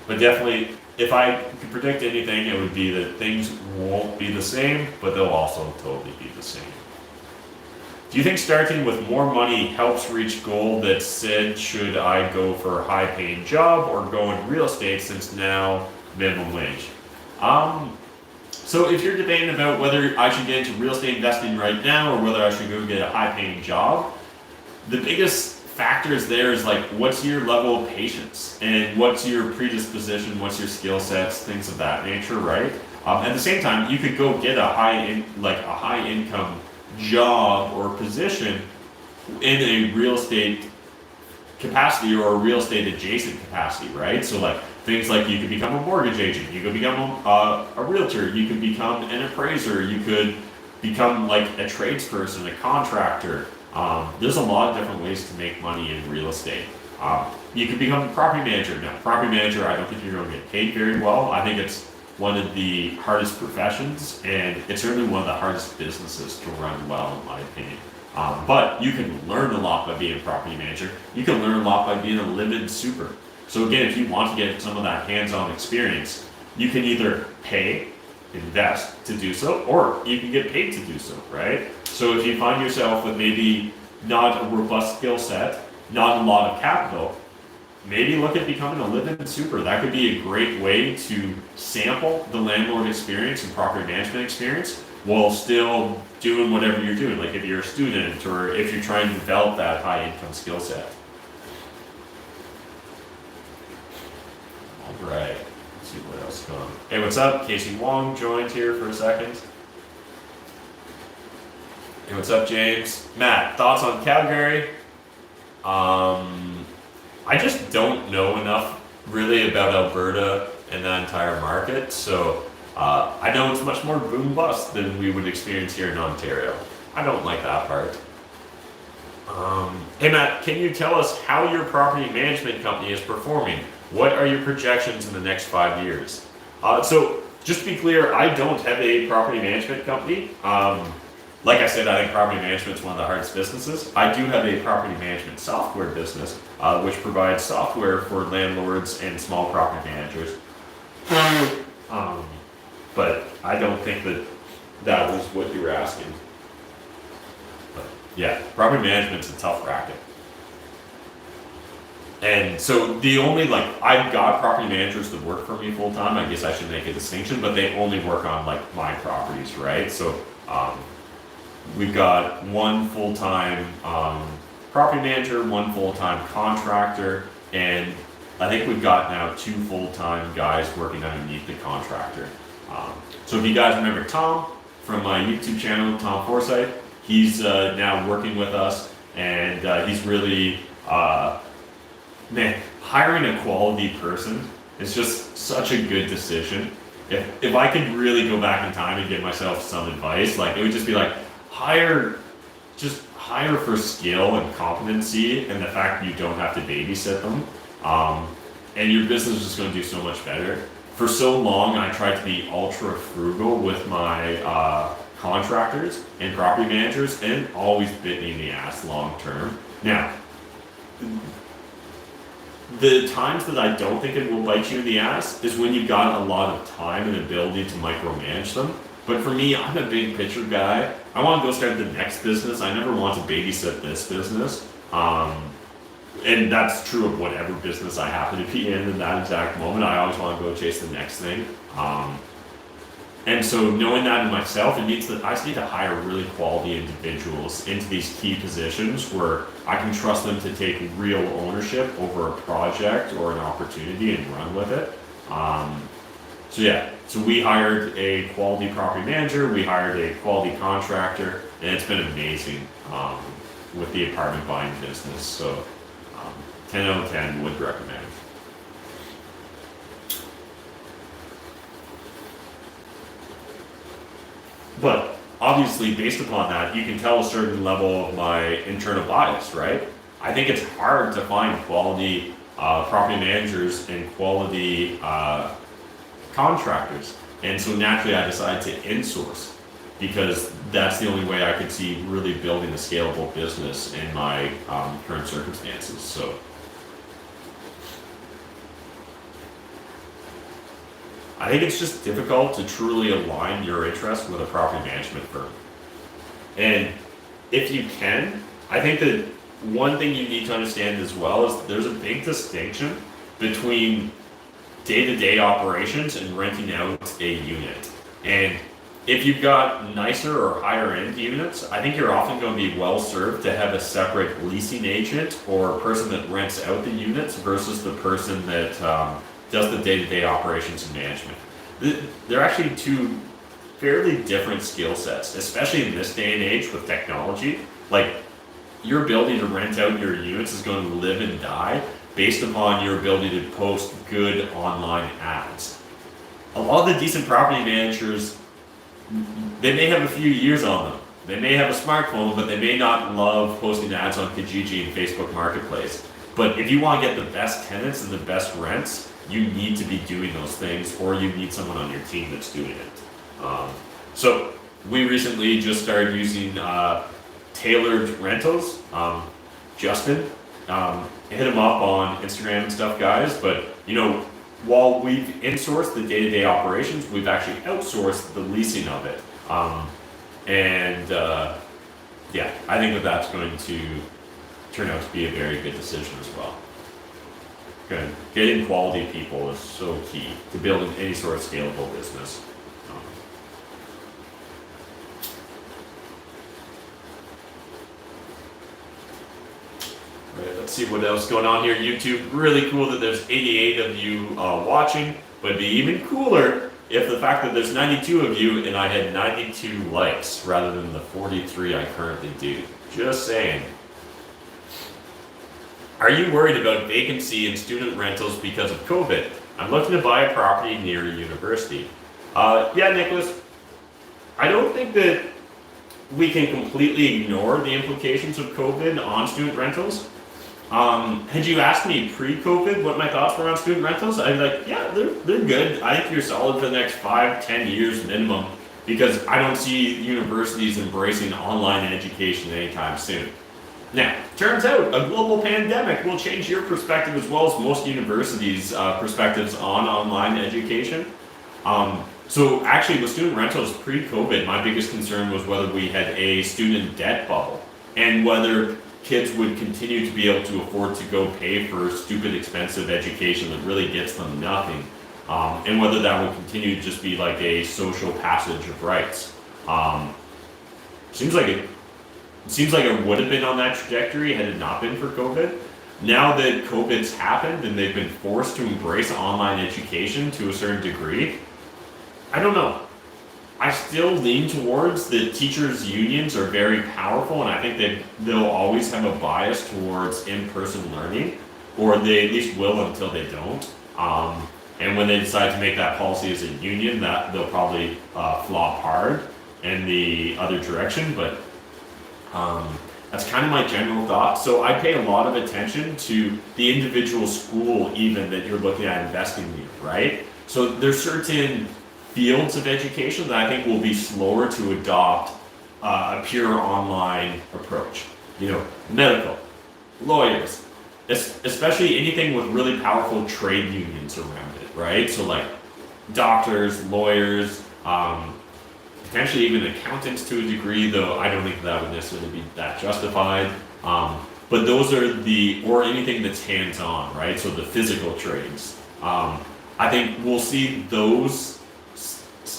But definitely, if I could predict anything, it would be that things won't be the same, but they'll also totally be the same. Do you think starting with more money helps reach goal that said, should I go for a high paying job or go in real estate since now minimum wage? So if you're debating about whether I should get into real estate investing right now or whether I should go get a high paying job, the biggest factors there is like, what's your level of patience and what's your predisposition, what's your skill sets, things of that nature, right? At the same time, you could go get a high income job or position in a real estate capacity or a real estate adjacent capacity, right? So like things like you could become a mortgage agent, you could become a realtor, you could become an appraiser, you could become like a tradesperson, a contractor. There's a lot of different ways to make money in real estate. You could become a property manager. Now, property manager, I don't think you're going to get paid very well. I think it's one of the hardest professions, and it's certainly one of the hardest businesses to run well, in my opinion. But you can learn a lot by being a property manager. You can learn a lot by being a limited super. So again, if you want to get some of that hands-on experience, you can either pay, invest to do so, or you can get paid to do so, right? So if you find yourself with maybe not a robust skill set, not a lot of capital, maybe look at becoming a live-in super. That could be a great way to sample the landlord experience and property management experience while still doing whatever you're doing, like if you're a student or if you're trying to develop that high income skill set. All right, let's see what else is going on. Hey, what's up? Casey Wong joined here for a second. Hey, what's up, James? Matt, thoughts on Calgary? I just don't know enough really about Alberta and that entire market, so I know it's much more boom bust than we would experience here in Ontario. I don't like that part. Hey Matt, can you tell us how your property management company is performing? What are your projections in the next 5 years? So just to be clear, I don't have a property management company. Like I said, I think property management is one of the hardest businesses. I do have a property management software business, which provides software for landlords and small property managers. But I don't think that was what you were asking. But yeah, property management's a tough racket. And so the only, I've got property managers that work for me full time. I guess I should make a distinction, but they only work on my properties, right? So we've got one full-time property manager, one full-time contractor, and I think we've got now 2 full-time guys working underneath the contractor. So if you guys remember Tom from my YouTube channel, Tom Forsyth, he's now working with us, and he's really, hiring a quality person is just such a good decision. If I could really go back in time and give myself some advice, it would just be hire for skill and competency and the fact that you don't have to babysit them, and your business is just going to do so much better. For so long, I tried to be ultra frugal with my contractors and property managers, and it always bit me in the ass long term. Now, the times that I don't think it will bite you in the ass is when you've got a lot of time and ability to micromanage them. But for me, I'm a big picture guy. I want to go start the next business. I never want to babysit this business. And that's true of whatever business I happen to be in that exact moment. I always want to go chase the next thing. And so knowing that in myself, it means that I just need to hire really quality individuals into these key positions where I can trust them to take real ownership over a project or an opportunity and run with it. So we hired a quality property manager, we hired a quality contractor, and it's been amazing with the apartment buying business. So 10 out of 10 would recommend. But obviously, based upon that, you can tell a certain level of my internal bias, right? I think it's hard to find quality property managers and quality contractors. And so naturally, I decided to insource because that's the only way I could see really building a scalable business in my current circumstances. So. I think it's just difficult to truly align your interest with a property management firm. And if you can, I think that one thing you need to understand as well is that there's a big distinction between day-to-day operations and renting out a unit. And if you've got nicer or higher end units, I think you're often going to be well served to have a separate leasing agent or a person that rents out the units versus the person that does the day-to-day operations and management. They're actually two fairly different skill sets, especially in this day and age with technology. Like, your ability to rent out your units is going to live and die based upon your ability to post good online ads. A lot of the decent property managers, they may have a few years on them. They may have a smartphone, but they may not love posting ads on Kijiji and Facebook Marketplace. But if you want to get the best tenants and the best rents, you need to be doing those things, or you need someone on your team that's doing it. So we recently just started using tailored rentals. Justin, hit him up on Instagram and stuff, guys. But while we've insourced the day-to-day operations, we've actually outsourced the leasing of it. I think that's going to turn out to be a very good decision as well. Good. Getting quality people is so key to building any sort of scalable business. Right, let's see what else is going on here. YouTube, really cool that there's 88 of you watching, but it'd be even cooler if the fact that there's 92 of you and I had 92 likes rather than the 43 I currently do. Just saying. Are you worried about vacancy in student rentals because of COVID? I'm looking to buy a property near a university. Yeah, Nicholas, I don't think that we can completely ignore the implications of COVID on student rentals. Had you asked me pre-COVID what my thoughts were on student rentals, I'd be like, yeah, they're good. I think you're solid for the next 5-10 years minimum, because I don't see universities embracing online education anytime soon. Now, turns out a global pandemic will change your perspective as well as most universities' perspectives on online education. So actually with student rentals pre-COVID, my biggest concern was whether we had a student debt bubble and whether kids would continue to be able to afford to go pay for stupid expensive education that really gets them nothing, and whether that would continue to just be like a social passage of rights. Seems like it would have been on that trajectory had it not been for COVID. Now that COVID's happened and they've been forced to embrace online education to a certain degree, I don't know. I still lean towards the teachers' unions are very powerful, and I think they'll always have a bias towards in-person learning, or they at least will until they don't. And when they decide to make that policy as a union, that they'll probably flop hard in the other direction, but that's kind of my general thought. So I pay a lot of attention to the individual school even that you're looking at investing in, right? So there's certain fields of education that I think will be slower to adopt a pure online approach. Medical, lawyers, especially anything with really powerful trade unions around it, right? So like doctors, lawyers, potentially even accountants to a degree, though I don't think that would necessarily be that justified. But those are or anything that's hands-on, right? So the physical trades. I think we'll see those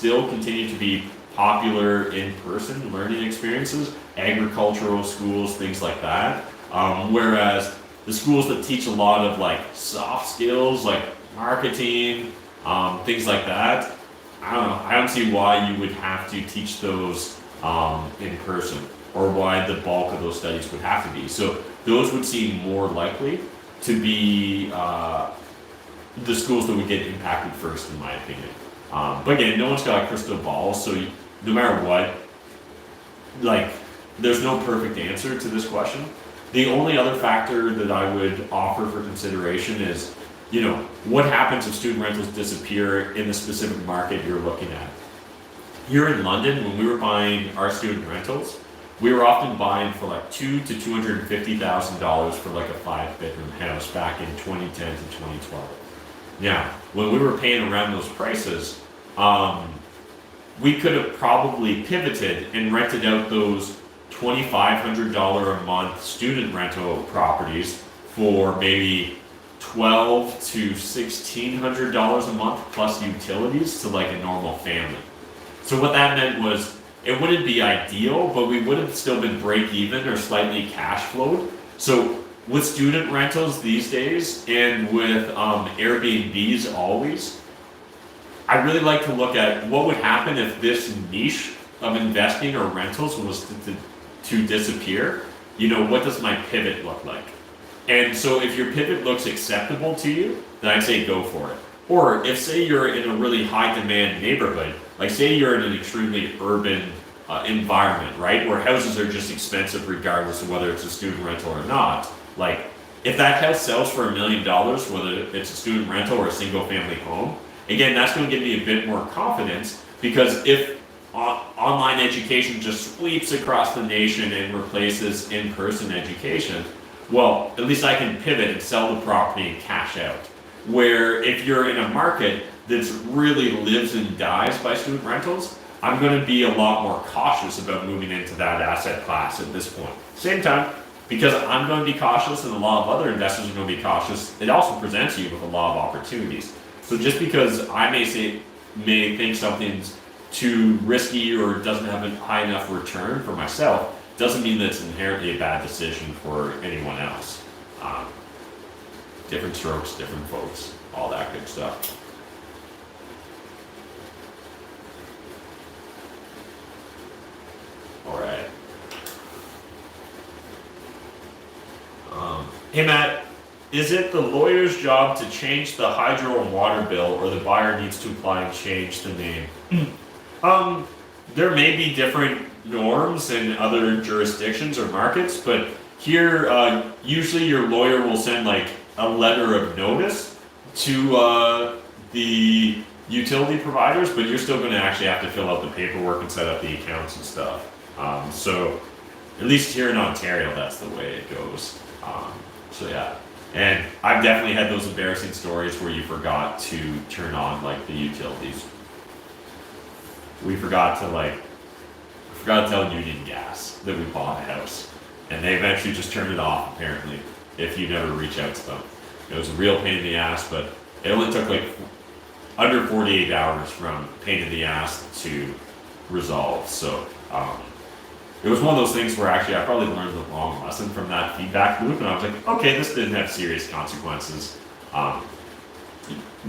still continue to be popular in-person learning experiences, agricultural schools, things like that. Whereas the schools that teach a lot of like soft skills, like marketing, things like that, I don't see why you would have to teach those in person, or why the bulk of those studies would have to be. So those would seem more likely to be the schools that would get impacted first, in my opinion. But again, no one's got a crystal ball, so no matter what, like, there's no perfect answer to this question. The only other factor that I would offer for consideration is, what happens if student rentals disappear in the specific market you're looking at? Here in London, when we were buying our student rentals, we were often buying for like $200,000 to $250,000 for like a 5-bedroom house back in 2010 to 2012. Now, when we were paying around those prices, we could have probably pivoted and rented out those $2,500 a month student rental properties for maybe $1,200 to $1,600 a month plus utilities to like a normal family. So what that meant was, it wouldn't be ideal, but we would have still been break even or slightly cash flowed. So with student rentals these days, and with Airbnbs always, I really like to look at what would happen if this niche of investing or rentals was to disappear. What does my pivot look like? And so if your pivot looks acceptable to you, then I'd say go for it. Or if, say, you're in a really high demand neighborhood, like say you're in an extremely urban environment, right, where houses are just expensive regardless of whether it's a student rental or not. Like, if that house sells for $1 million, whether it's a student rental or a single family home, again, that's going to give me a bit more confidence, because if online education just sweeps across the nation and replaces in-person education, well, at least I can pivot and sell the property and cash out. Where if you're in a market that really lives and dies by student rentals, I'm going to be a lot more cautious about moving into that asset class at this point. Same time, because I'm going to be cautious and a lot of other investors are going to be cautious, it also presents you with a lot of opportunities. So just because I may think something's too risky or doesn't have a high enough return for myself, doesn't mean that it's inherently a bad decision for anyone else. Different strokes, different folks, all that good stuff. All right. Hey Matt, is it the lawyer's job to change the hydro and water bill, or the buyer needs to apply and change the name? There may be different norms in other jurisdictions or markets, but here, usually your lawyer will send like a letter of notice to the utility providers, but you're still going to actually have to fill out the paperwork and set up the accounts and stuff. So at least here in Ontario, that's the way it goes. So yeah, and I've definitely had those embarrassing stories where you forgot to turn on like the utilities. We forgot to tell Union Gas that we bought a house, and they eventually just turned it off, apparently, if you never reach out to them. It was a real pain in the ass, but it only took like under 48 hours from pain in the ass to resolve. So it was one of those things where actually I probably learned the wrong lesson from that feedback loop, and I was like, okay, this didn't have serious consequences.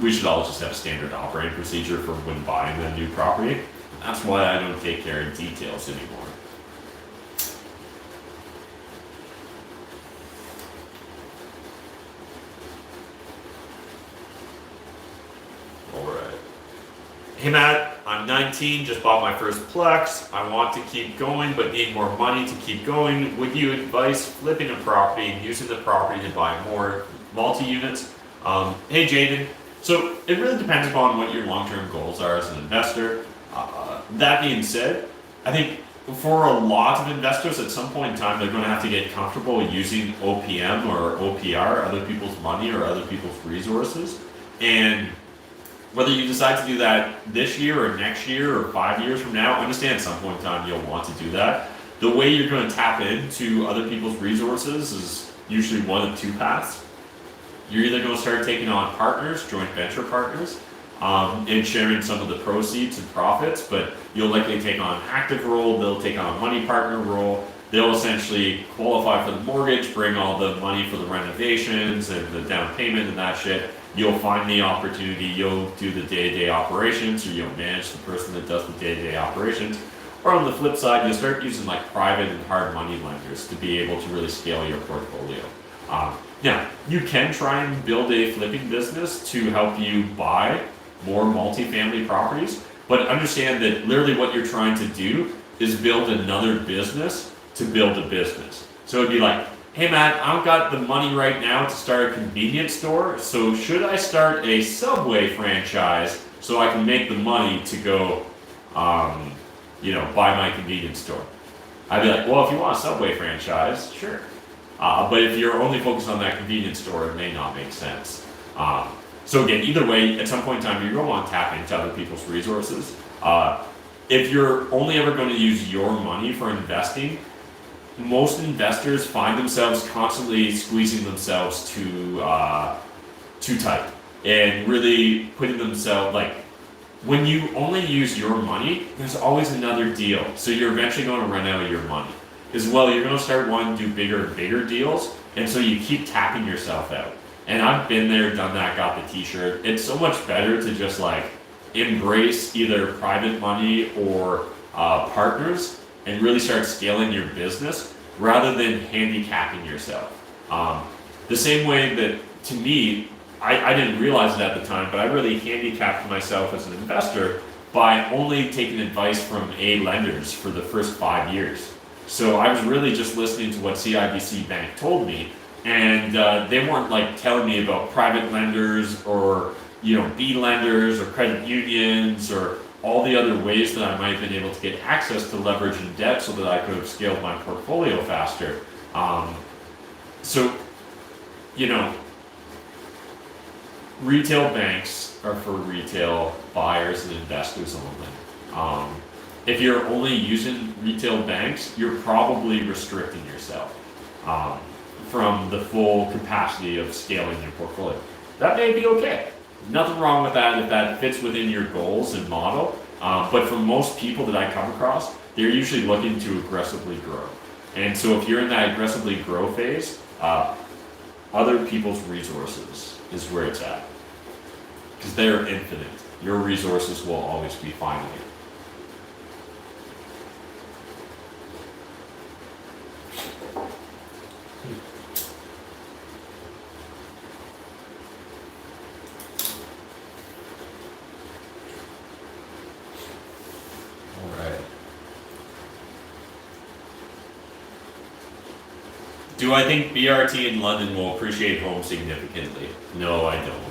We should all just have a standard operating procedure for when buying a new property. That's why I don't take care of details anymore. Alright. Hey Matt, I'm 19, just bought my first Plex. I want to keep going, but need more money to keep going. Would you advise flipping a property and using the property to buy more multi-units? Hey Jaden, so it really depends upon what your long-term goals are as an investor. That being said, I think for a lot of investors at some point in time, they're going to have to get comfortable using OPM or OPR, other people's money or other people's resources. And whether you decide to do that this year or next year or 5 years from now, understand at some point in time you'll want to do that. The way you're going to tap into other people's resources is usually one of two paths. You're either going to start taking on partners, joint venture partners, and sharing some of the proceeds and profits, but you'll likely take on an active role, they'll take on a money partner role, they'll essentially qualify for the mortgage, bring all the money for the renovations and the down payment and that shit. You'll find the opportunity, you'll do the day-to-day operations, or you'll manage the person that does the day-to-day operations. Or on the flip side, you'll start using like private and hard money lenders to be able to really scale your portfolio. Now, you can try and build a flipping business to help you buy more multifamily properties, but understand that literally what you're trying to do is build another business to build a business. So it'd be like, hey Matt, I don't got the money right now to start a convenience store, so should I start a Subway franchise so I can make the money to go, buy my convenience store? I'd be like, well, if you want a Subway franchise, sure. But if you're only focused on that convenience store, it may not make sense. So again, either way, at some point in time, you're going to want to tap into other people's resources. If you're only ever going to use your money for investing, most investors find themselves constantly squeezing themselves too tight and really putting themselves, like, when you only use your money, there's always another deal. So you're eventually going to run out of your money. As well, you're going to start wanting to do bigger and bigger deals, and so you keep tapping yourself out. And I've been there, done that, got the t-shirt. It's so much better to just like embrace either private money or partners and really start scaling your business rather than handicapping yourself. The same way that, to me, I didn't realize it at the time, but I really handicapped myself as an investor by only taking advice from A lenders for the first 5 years. So I was really just listening to what CIBC Bank told me, and they weren't like telling me about private lenders or B lenders or credit unions or all the other ways that I might have been able to get access to leverage and debt so that I could have scaled my portfolio faster. Retail banks are for retail buyers and investors only. If you're only using retail banks, you're probably restricting yourself from the full capacity of scaling your portfolio. That may be okay. Nothing wrong with that if that fits within your goals and model. But for most people that I come across, they're usually looking to aggressively grow. And so if you're in that aggressively grow phase, other people's resources is where it's at. Because they're infinite. Your resources will always be finite. Do I think BRT in London will appreciate home significantly? No, I don't.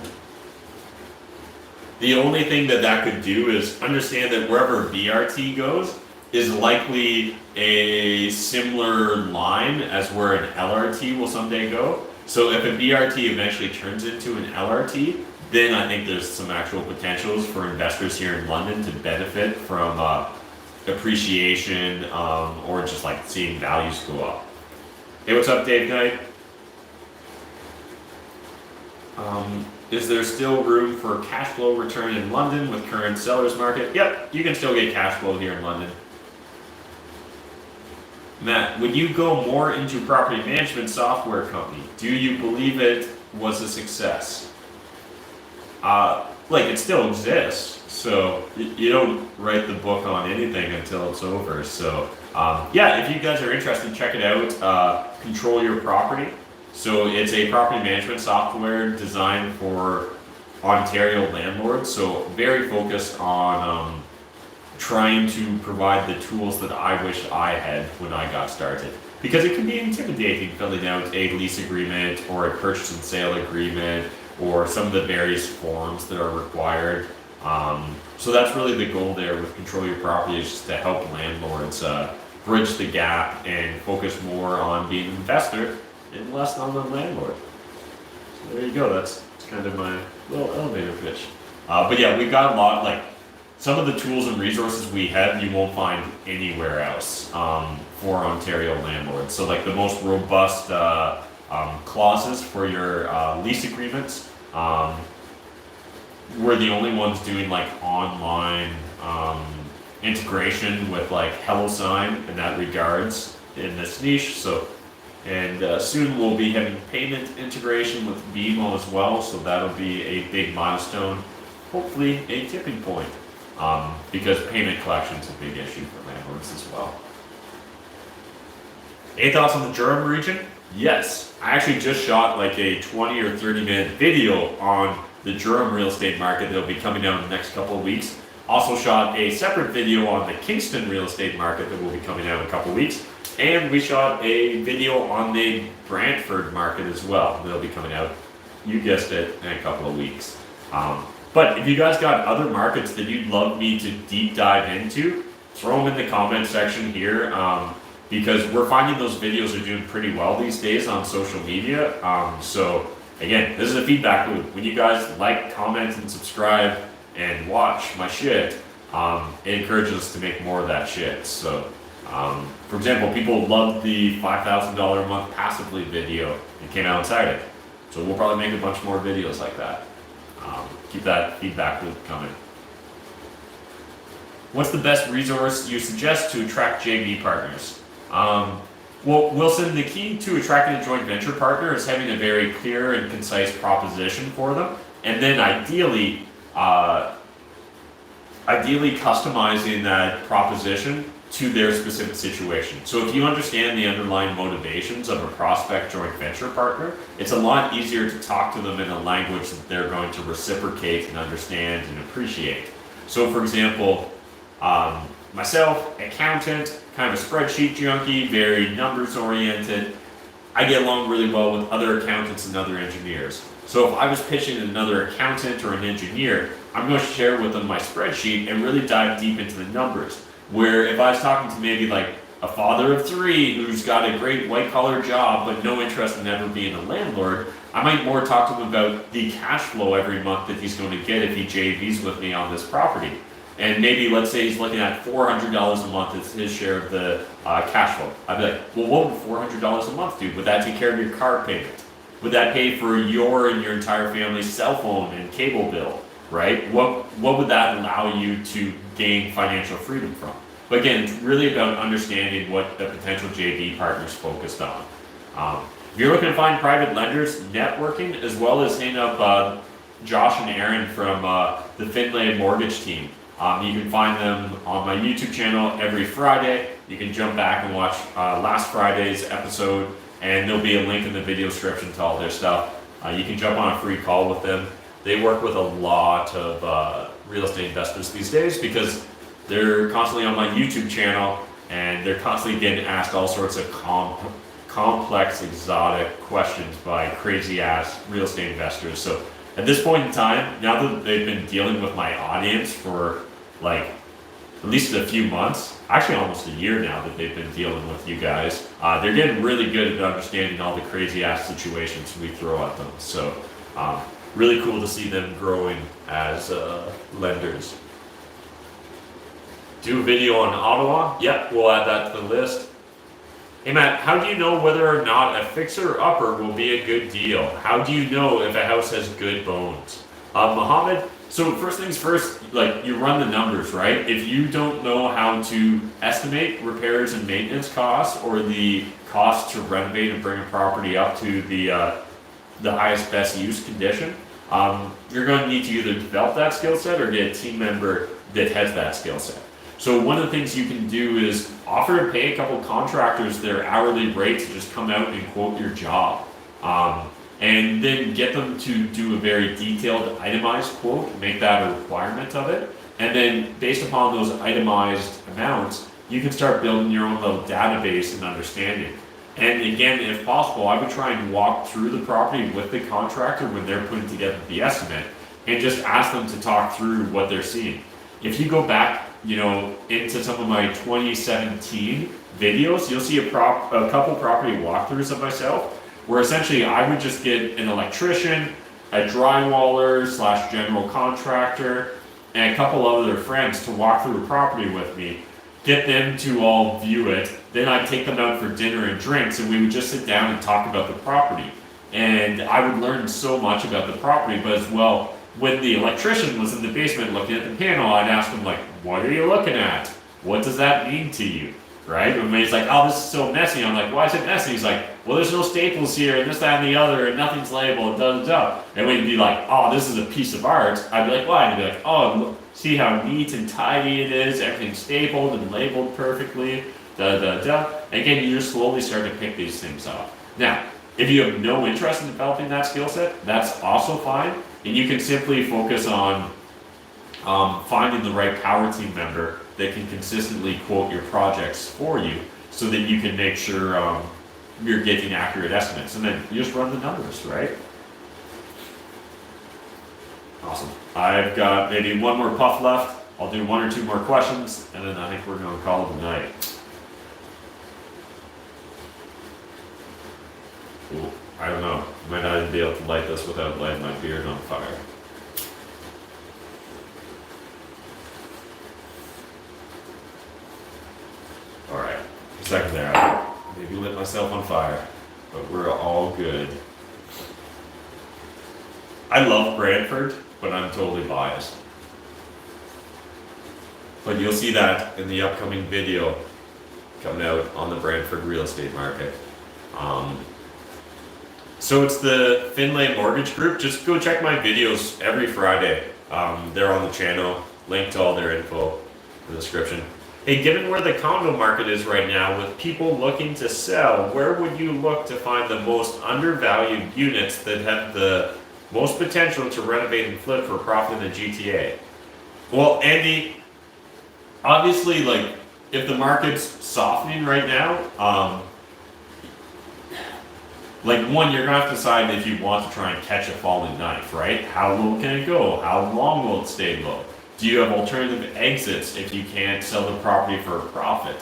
The only thing that could do is understand that wherever BRT goes is likely a similar line as where an LRT will someday go. So if a BRT eventually turns into an LRT, then I think there's some actual potentials for investors here in London to benefit from appreciation or just like seeing values go up. Hey, what's up, Dave Knight? Is there still room for cash flow return in London with current seller's market? Yep, you can still get cash flow here in London. Matt, would you go more into property management software company? Do you believe it was a success? It still exists, so you don't write the book on anything until it's over. So if you guys are interested, check it out. Control Your Property. So it's a property management software designed for Ontario landlords. So very focused on trying to provide the tools that I wish I had when I got started. Because it can be intimidating filling out a lease agreement or a purchase and sale agreement or some of the various forms that are required. So that's really the goal there with Control Your Property, is just to help landlords bridge the gap and focus more on being an investor and less on the landlord. So there you go, that's kind of my little elevator pitch. But yeah, we've got a lot, some of the tools and resources we have you won't find anywhere else for Ontario landlords. So the most robust clauses for your lease agreements, we're the only ones doing like online integration with like HelloSign in that regards in this niche. So, and soon we'll be having payment integration with BMO as well. So that'll be a big milestone, hopefully a tipping point, because payment collection is a big issue for landlords as well. Any thoughts on the Durham region? Yes, I actually just shot like a 20 or 30-minute video on the Durham real estate market that'll be coming out in the next couple of weeks. Also shot a separate video on the Kingston real estate market that will be coming out in a couple of weeks. And we shot a video on the Brantford market as well that'll be coming out, you guessed it, in a couple of weeks. But if you guys got other markets that you'd love me to deep dive into, throw them in the comment section here. Because we're finding those videos are doing pretty well these days on social media. So again, this is a feedback loop. When you guys like, comment, and subscribe and watch my shit, it encourages us to make more of that shit. So, for example, people loved the $5,000 a month passively video that came out on Saturday. So we'll probably make a bunch more videos like that. Keep that feedback loop coming. What's the best resource you suggest to attract JV partners? Well, Wilson, the key to attracting a joint venture partner is having a very clear and concise proposition for them, and then ideally customizing that proposition to their specific situation. So if you understand the underlying motivations of a prospect joint venture partner, it's a lot easier to talk to them in a language that they're going to reciprocate and understand and appreciate. So for example, myself, accountant, kind of a spreadsheet junkie, very numbers oriented. I get along really well with other accountants and other engineers. So if I was pitching another accountant or an engineer, I'm going to share with them my spreadsheet and really dive deep into the numbers. Where if I was talking to maybe like a father of three who's got a great white collar job but no interest in ever being a landlord, I might more talk to him about the cash flow every month that he's going to get if he JVs with me on this property. And maybe, let's say he's looking at $400 a month as his share of the cash flow. I'd be like, well, what would $400 a month do? Would that take care of your car payment? Would that pay for your and your entire family's cell phone and cable bill, right? What would that allow you to gain financial freedom from? But again, it's really about understanding what the potential JV partner's focused on. If you're looking to find private lenders, networking, as well as hitting up Josh and Aaron from the Finlay Mortgage team. You can find them on my YouTube channel every Friday. You can jump back and watch last Friday's episode, and there'll be a link in the video description to all their stuff. You can jump on a free call with them. They work with a lot of real estate investors these days because they're constantly on my YouTube channel and they're constantly getting asked all sorts of complex, exotic questions by crazy ass real estate investors. So at this point in time, now that they've been dealing with my audience for like at least a few months, actually almost a year now that they've been dealing with you guys, they're getting really good at understanding all the crazy ass situations we throw at them. So really cool to see them growing as lenders. Do a video on Ottawa? Yep, we'll add that to the list. Hey Matt, how do you know whether or not a fixer-upper will be a good deal? How do you know if a house has good bones? Mohammed, so first things first, like you run the numbers, right? If you don't know how to estimate repairs and maintenance costs or the cost to renovate and bring a property up to the highest best use condition, you're going to need to either develop that skill set or get a team member that has that skill set. So one of the things you can do is offer to pay a couple contractors their hourly rate to just come out and quote your job. And then get them to do a very detailed itemized quote, make that a requirement of it. And then based upon those itemized amounts, you can start building your own little database and understanding. And again, if possible, I would try and walk through the property with the contractor when they're putting together the estimate and just ask them to talk through what they're seeing. If you go back, into some of my 2017 videos, you'll see a couple property walkthroughs of myself, where essentially I would just get an electrician, a drywaller / general contractor, and a couple of other friends to walk through a property with me, get them to all view it, then I'd take them out for dinner and drinks, and we would just sit down and talk about the property. And I would learn so much about the property, but as well, when the electrician was in the basement looking at the panel, I'd ask him like, what are you looking at? What does that mean to you? Right? And he's like, oh, this is so messy. I'm like, why is it messy? He's like, well, there's no staples here, and this, that, and the other, and nothing's labeled, da, da, da. And we'd be like, oh, this is a piece of art. I'd be like, why? And he'd be like, oh, look, see how neat and tidy it is, everything's stapled and labeled perfectly, da, da, da. And again, you just slowly start to pick these things up. Now, if you have no interest in developing that skill set, that's also fine. And you can simply focus on finding the right power team member that can consistently quote your projects for you so that you can make sure you're getting accurate estimates. And then you just run the numbers, right? Awesome. I've got maybe one more puff left. I'll do one or two more questions, and then I think we're going to call it a night. Ooh, I don't know. I might not even be able to light this without lighting my beard on fire. Alright, a second there. I maybe lit myself on fire, but we're all good. I love Brantford, but I'm totally biased. But you'll see that in the upcoming video coming out on the Brantford real estate market. So it's the Finlay Mortgage Group. Just go check my videos every Friday. They're on the channel. Link to all their info in the description. Hey, given where the condo market is right now, with people looking to sell, where would you look to find the most undervalued units that have the most potential to renovate and flip for profit in the GTA? Well, Andy, obviously, like, if the market's softening right now, like, one, you're gonna have to decide if you want to try and catch a falling knife, right? How low can it go? How long will it stay low? Do you have alternative exits if you can't sell the property for a profit?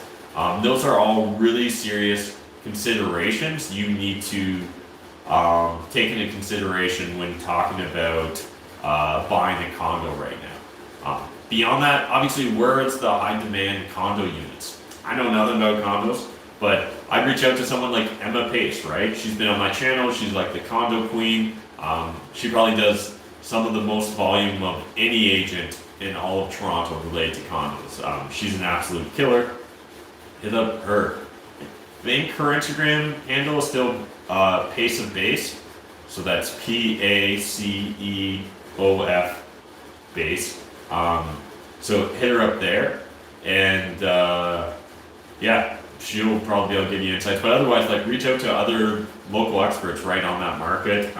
Those are all really serious considerations you need to take into consideration when talking about buying a condo right now. Beyond that, obviously, where it's the high demand condo units. I know nothing about condos, but I'd reach out to someone like Emma Pace, right? She's been on my channel, she's like the condo queen. She probably does some of the most volume of any agent in all of Toronto related to condos. She's an absolute killer. Hit up her. I think her Instagram handle is still Pace of Base. So that's Paceof Base. So hit her up there, and yeah, she'll probably be able to give you insights. But otherwise, like, reach out to other local experts right on that market.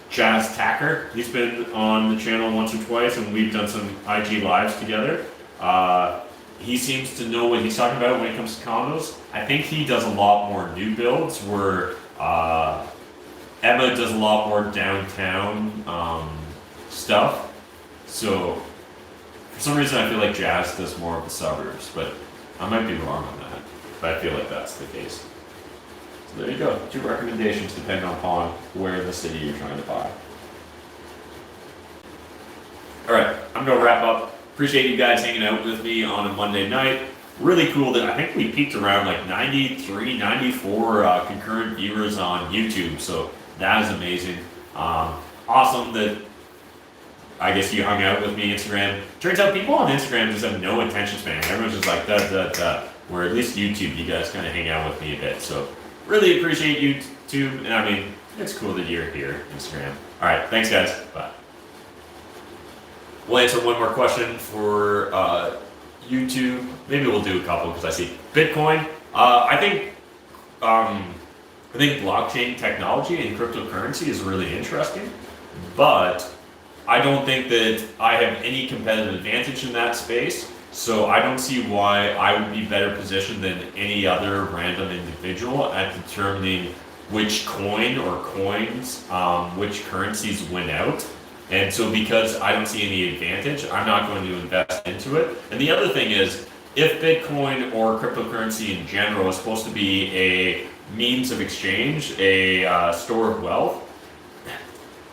Jazz Tacker, he's been on the channel once or twice, and we've done some IG lives together. He seems to know what he's talking about when it comes to condos. I think he does a lot more new builds, where Emma does a lot more downtown stuff. So for some reason, I feel like Jazz does more of the suburbs, but I might be wrong on that. But I feel like that's the case. So there you go. 2 recommendations depending upon where in the city you're trying to buy. All right, I'm gonna wrap up. Appreciate you guys hanging out with me on a Monday night. Really cool that I think we peaked around like 93, 94 concurrent viewers on YouTube. So that is amazing. Awesome that I guess you hung out with me Instagram. Turns out people on Instagram just have no attention span. Everyone's just like, da, da, da. Where at least YouTube, you guys kind of hang out with me a bit. So really appreciate YouTube. And I mean, it's cool that you're here, Instagram. All right, thanks guys. Bye. We'll answer one more question for YouTube. Maybe we'll do a couple because I see Bitcoin. I think blockchain technology and cryptocurrency is really interesting, but I don't think that I have any competitive advantage in that space. So I don't see why I would be better positioned than any other random individual at determining which coin or coins, which currencies win out. And so because I don't see any advantage, I'm not going to invest into it. And the other thing is, if Bitcoin or cryptocurrency in general is supposed to be a means of exchange, a store of wealth,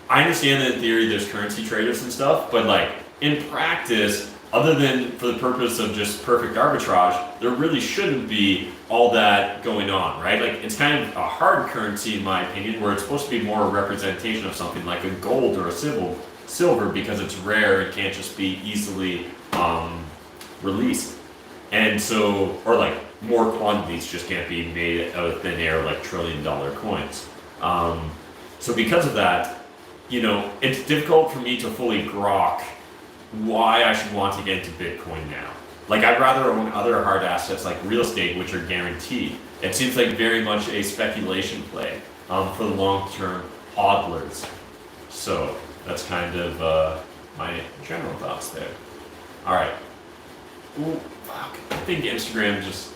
I understand that in theory there's currency traders and stuff, but like in practice, other than for the purpose of just perfect arbitrage, there really shouldn't be all that going on, right? Like, it's kind of a hard currency in my opinion, where it's supposed to be more a representation of something like a gold or a silver because it's rare. It can't just be easily released. And so, or like more quantities just can't be made out of thin air like $1 trillion coins. So because of that, you know, it's difficult for me to fully grok why I should want to get into Bitcoin now. Like, I'd rather own other hard assets like real estate, which are guaranteed. It seems like very much a speculation play for the long-term hodlers. So that's kind of my general thoughts there. All right. Ooh, fuck. I think Instagram just,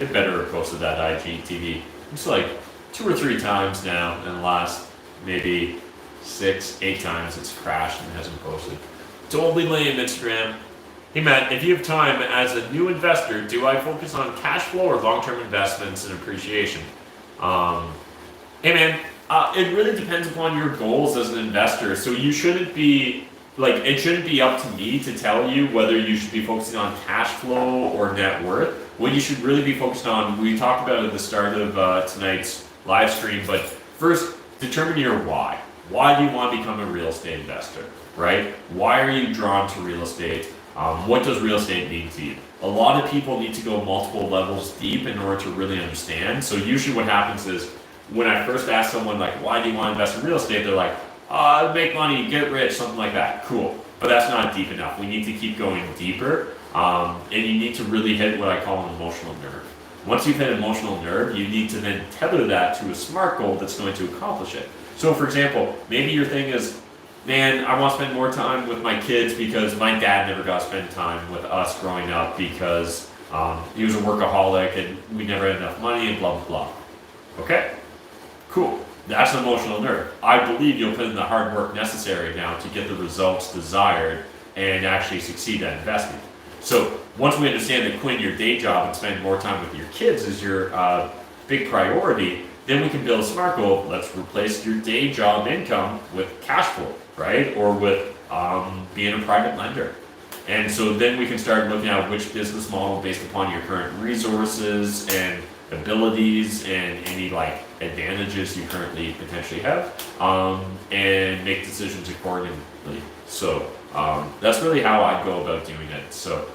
it better have posted that IGTV. It's like 2 or 3 times now in the last maybe 6, 8 times it's crashed and hasn't posted. Totally lame, Instagram. Hey Matt, if you have time as a new investor, do I focus on cash flow or long-term investments and appreciation? Hey man, it really depends upon your goals as an investor. So you shouldn't be, like, it shouldn't be up to me to tell you whether you should be focusing on cash flow or net worth. What you should really be focused on, we talked about at the start of tonight's live stream, but first, determine your why. Why do you want to become a real estate investor, right? Why are you drawn to real estate? What does real estate mean to you? A lot of people need to go multiple levels deep in order to really understand. So usually what happens is, when I first ask someone, like, why do you want to invest in real estate? They're like, make money, get rich, something like that. Cool. But that's not deep enough. We need to keep going deeper. And you need to really hit what I call an emotional nerve. Once you've hit an emotional nerve, you need to then tether that to a SMART goal that's going to accomplish it. So for example, maybe your thing is, man, I want to spend more time with my kids because my dad never got to spend time with us growing up because he was a workaholic and we never had enough money and blah, blah, blah. Okay, cool. That's an emotional nerve. I believe you'll put in the hard work necessary now to get the results desired and actually succeed at investing. So once we understand that quitting your day job and spending more time with your kids is your big priority, then we can build a SMART goal. Let's replace your day job income with cash flow, right? Or with being a private lender. And so then we can start looking at which business model based upon your current resources and abilities and any like advantages you currently potentially have, and make decisions accordingly. So that's really how I go about doing it. So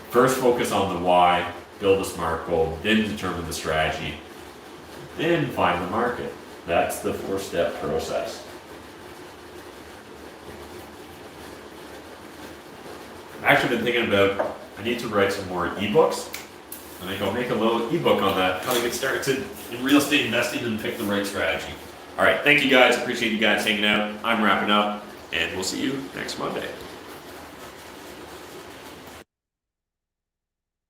first focus on the why, build a SMART goal, then determine the strategy, then find the market. That's the 4-step process. I've actually been thinking about, I need to write some more ebooks. I think I'll make a little ebook on that, how to get started in real estate investing and pick the right strategy. All right, thank you guys. Appreciate you guys hanging out. I'm wrapping up, and we'll see you next Monday.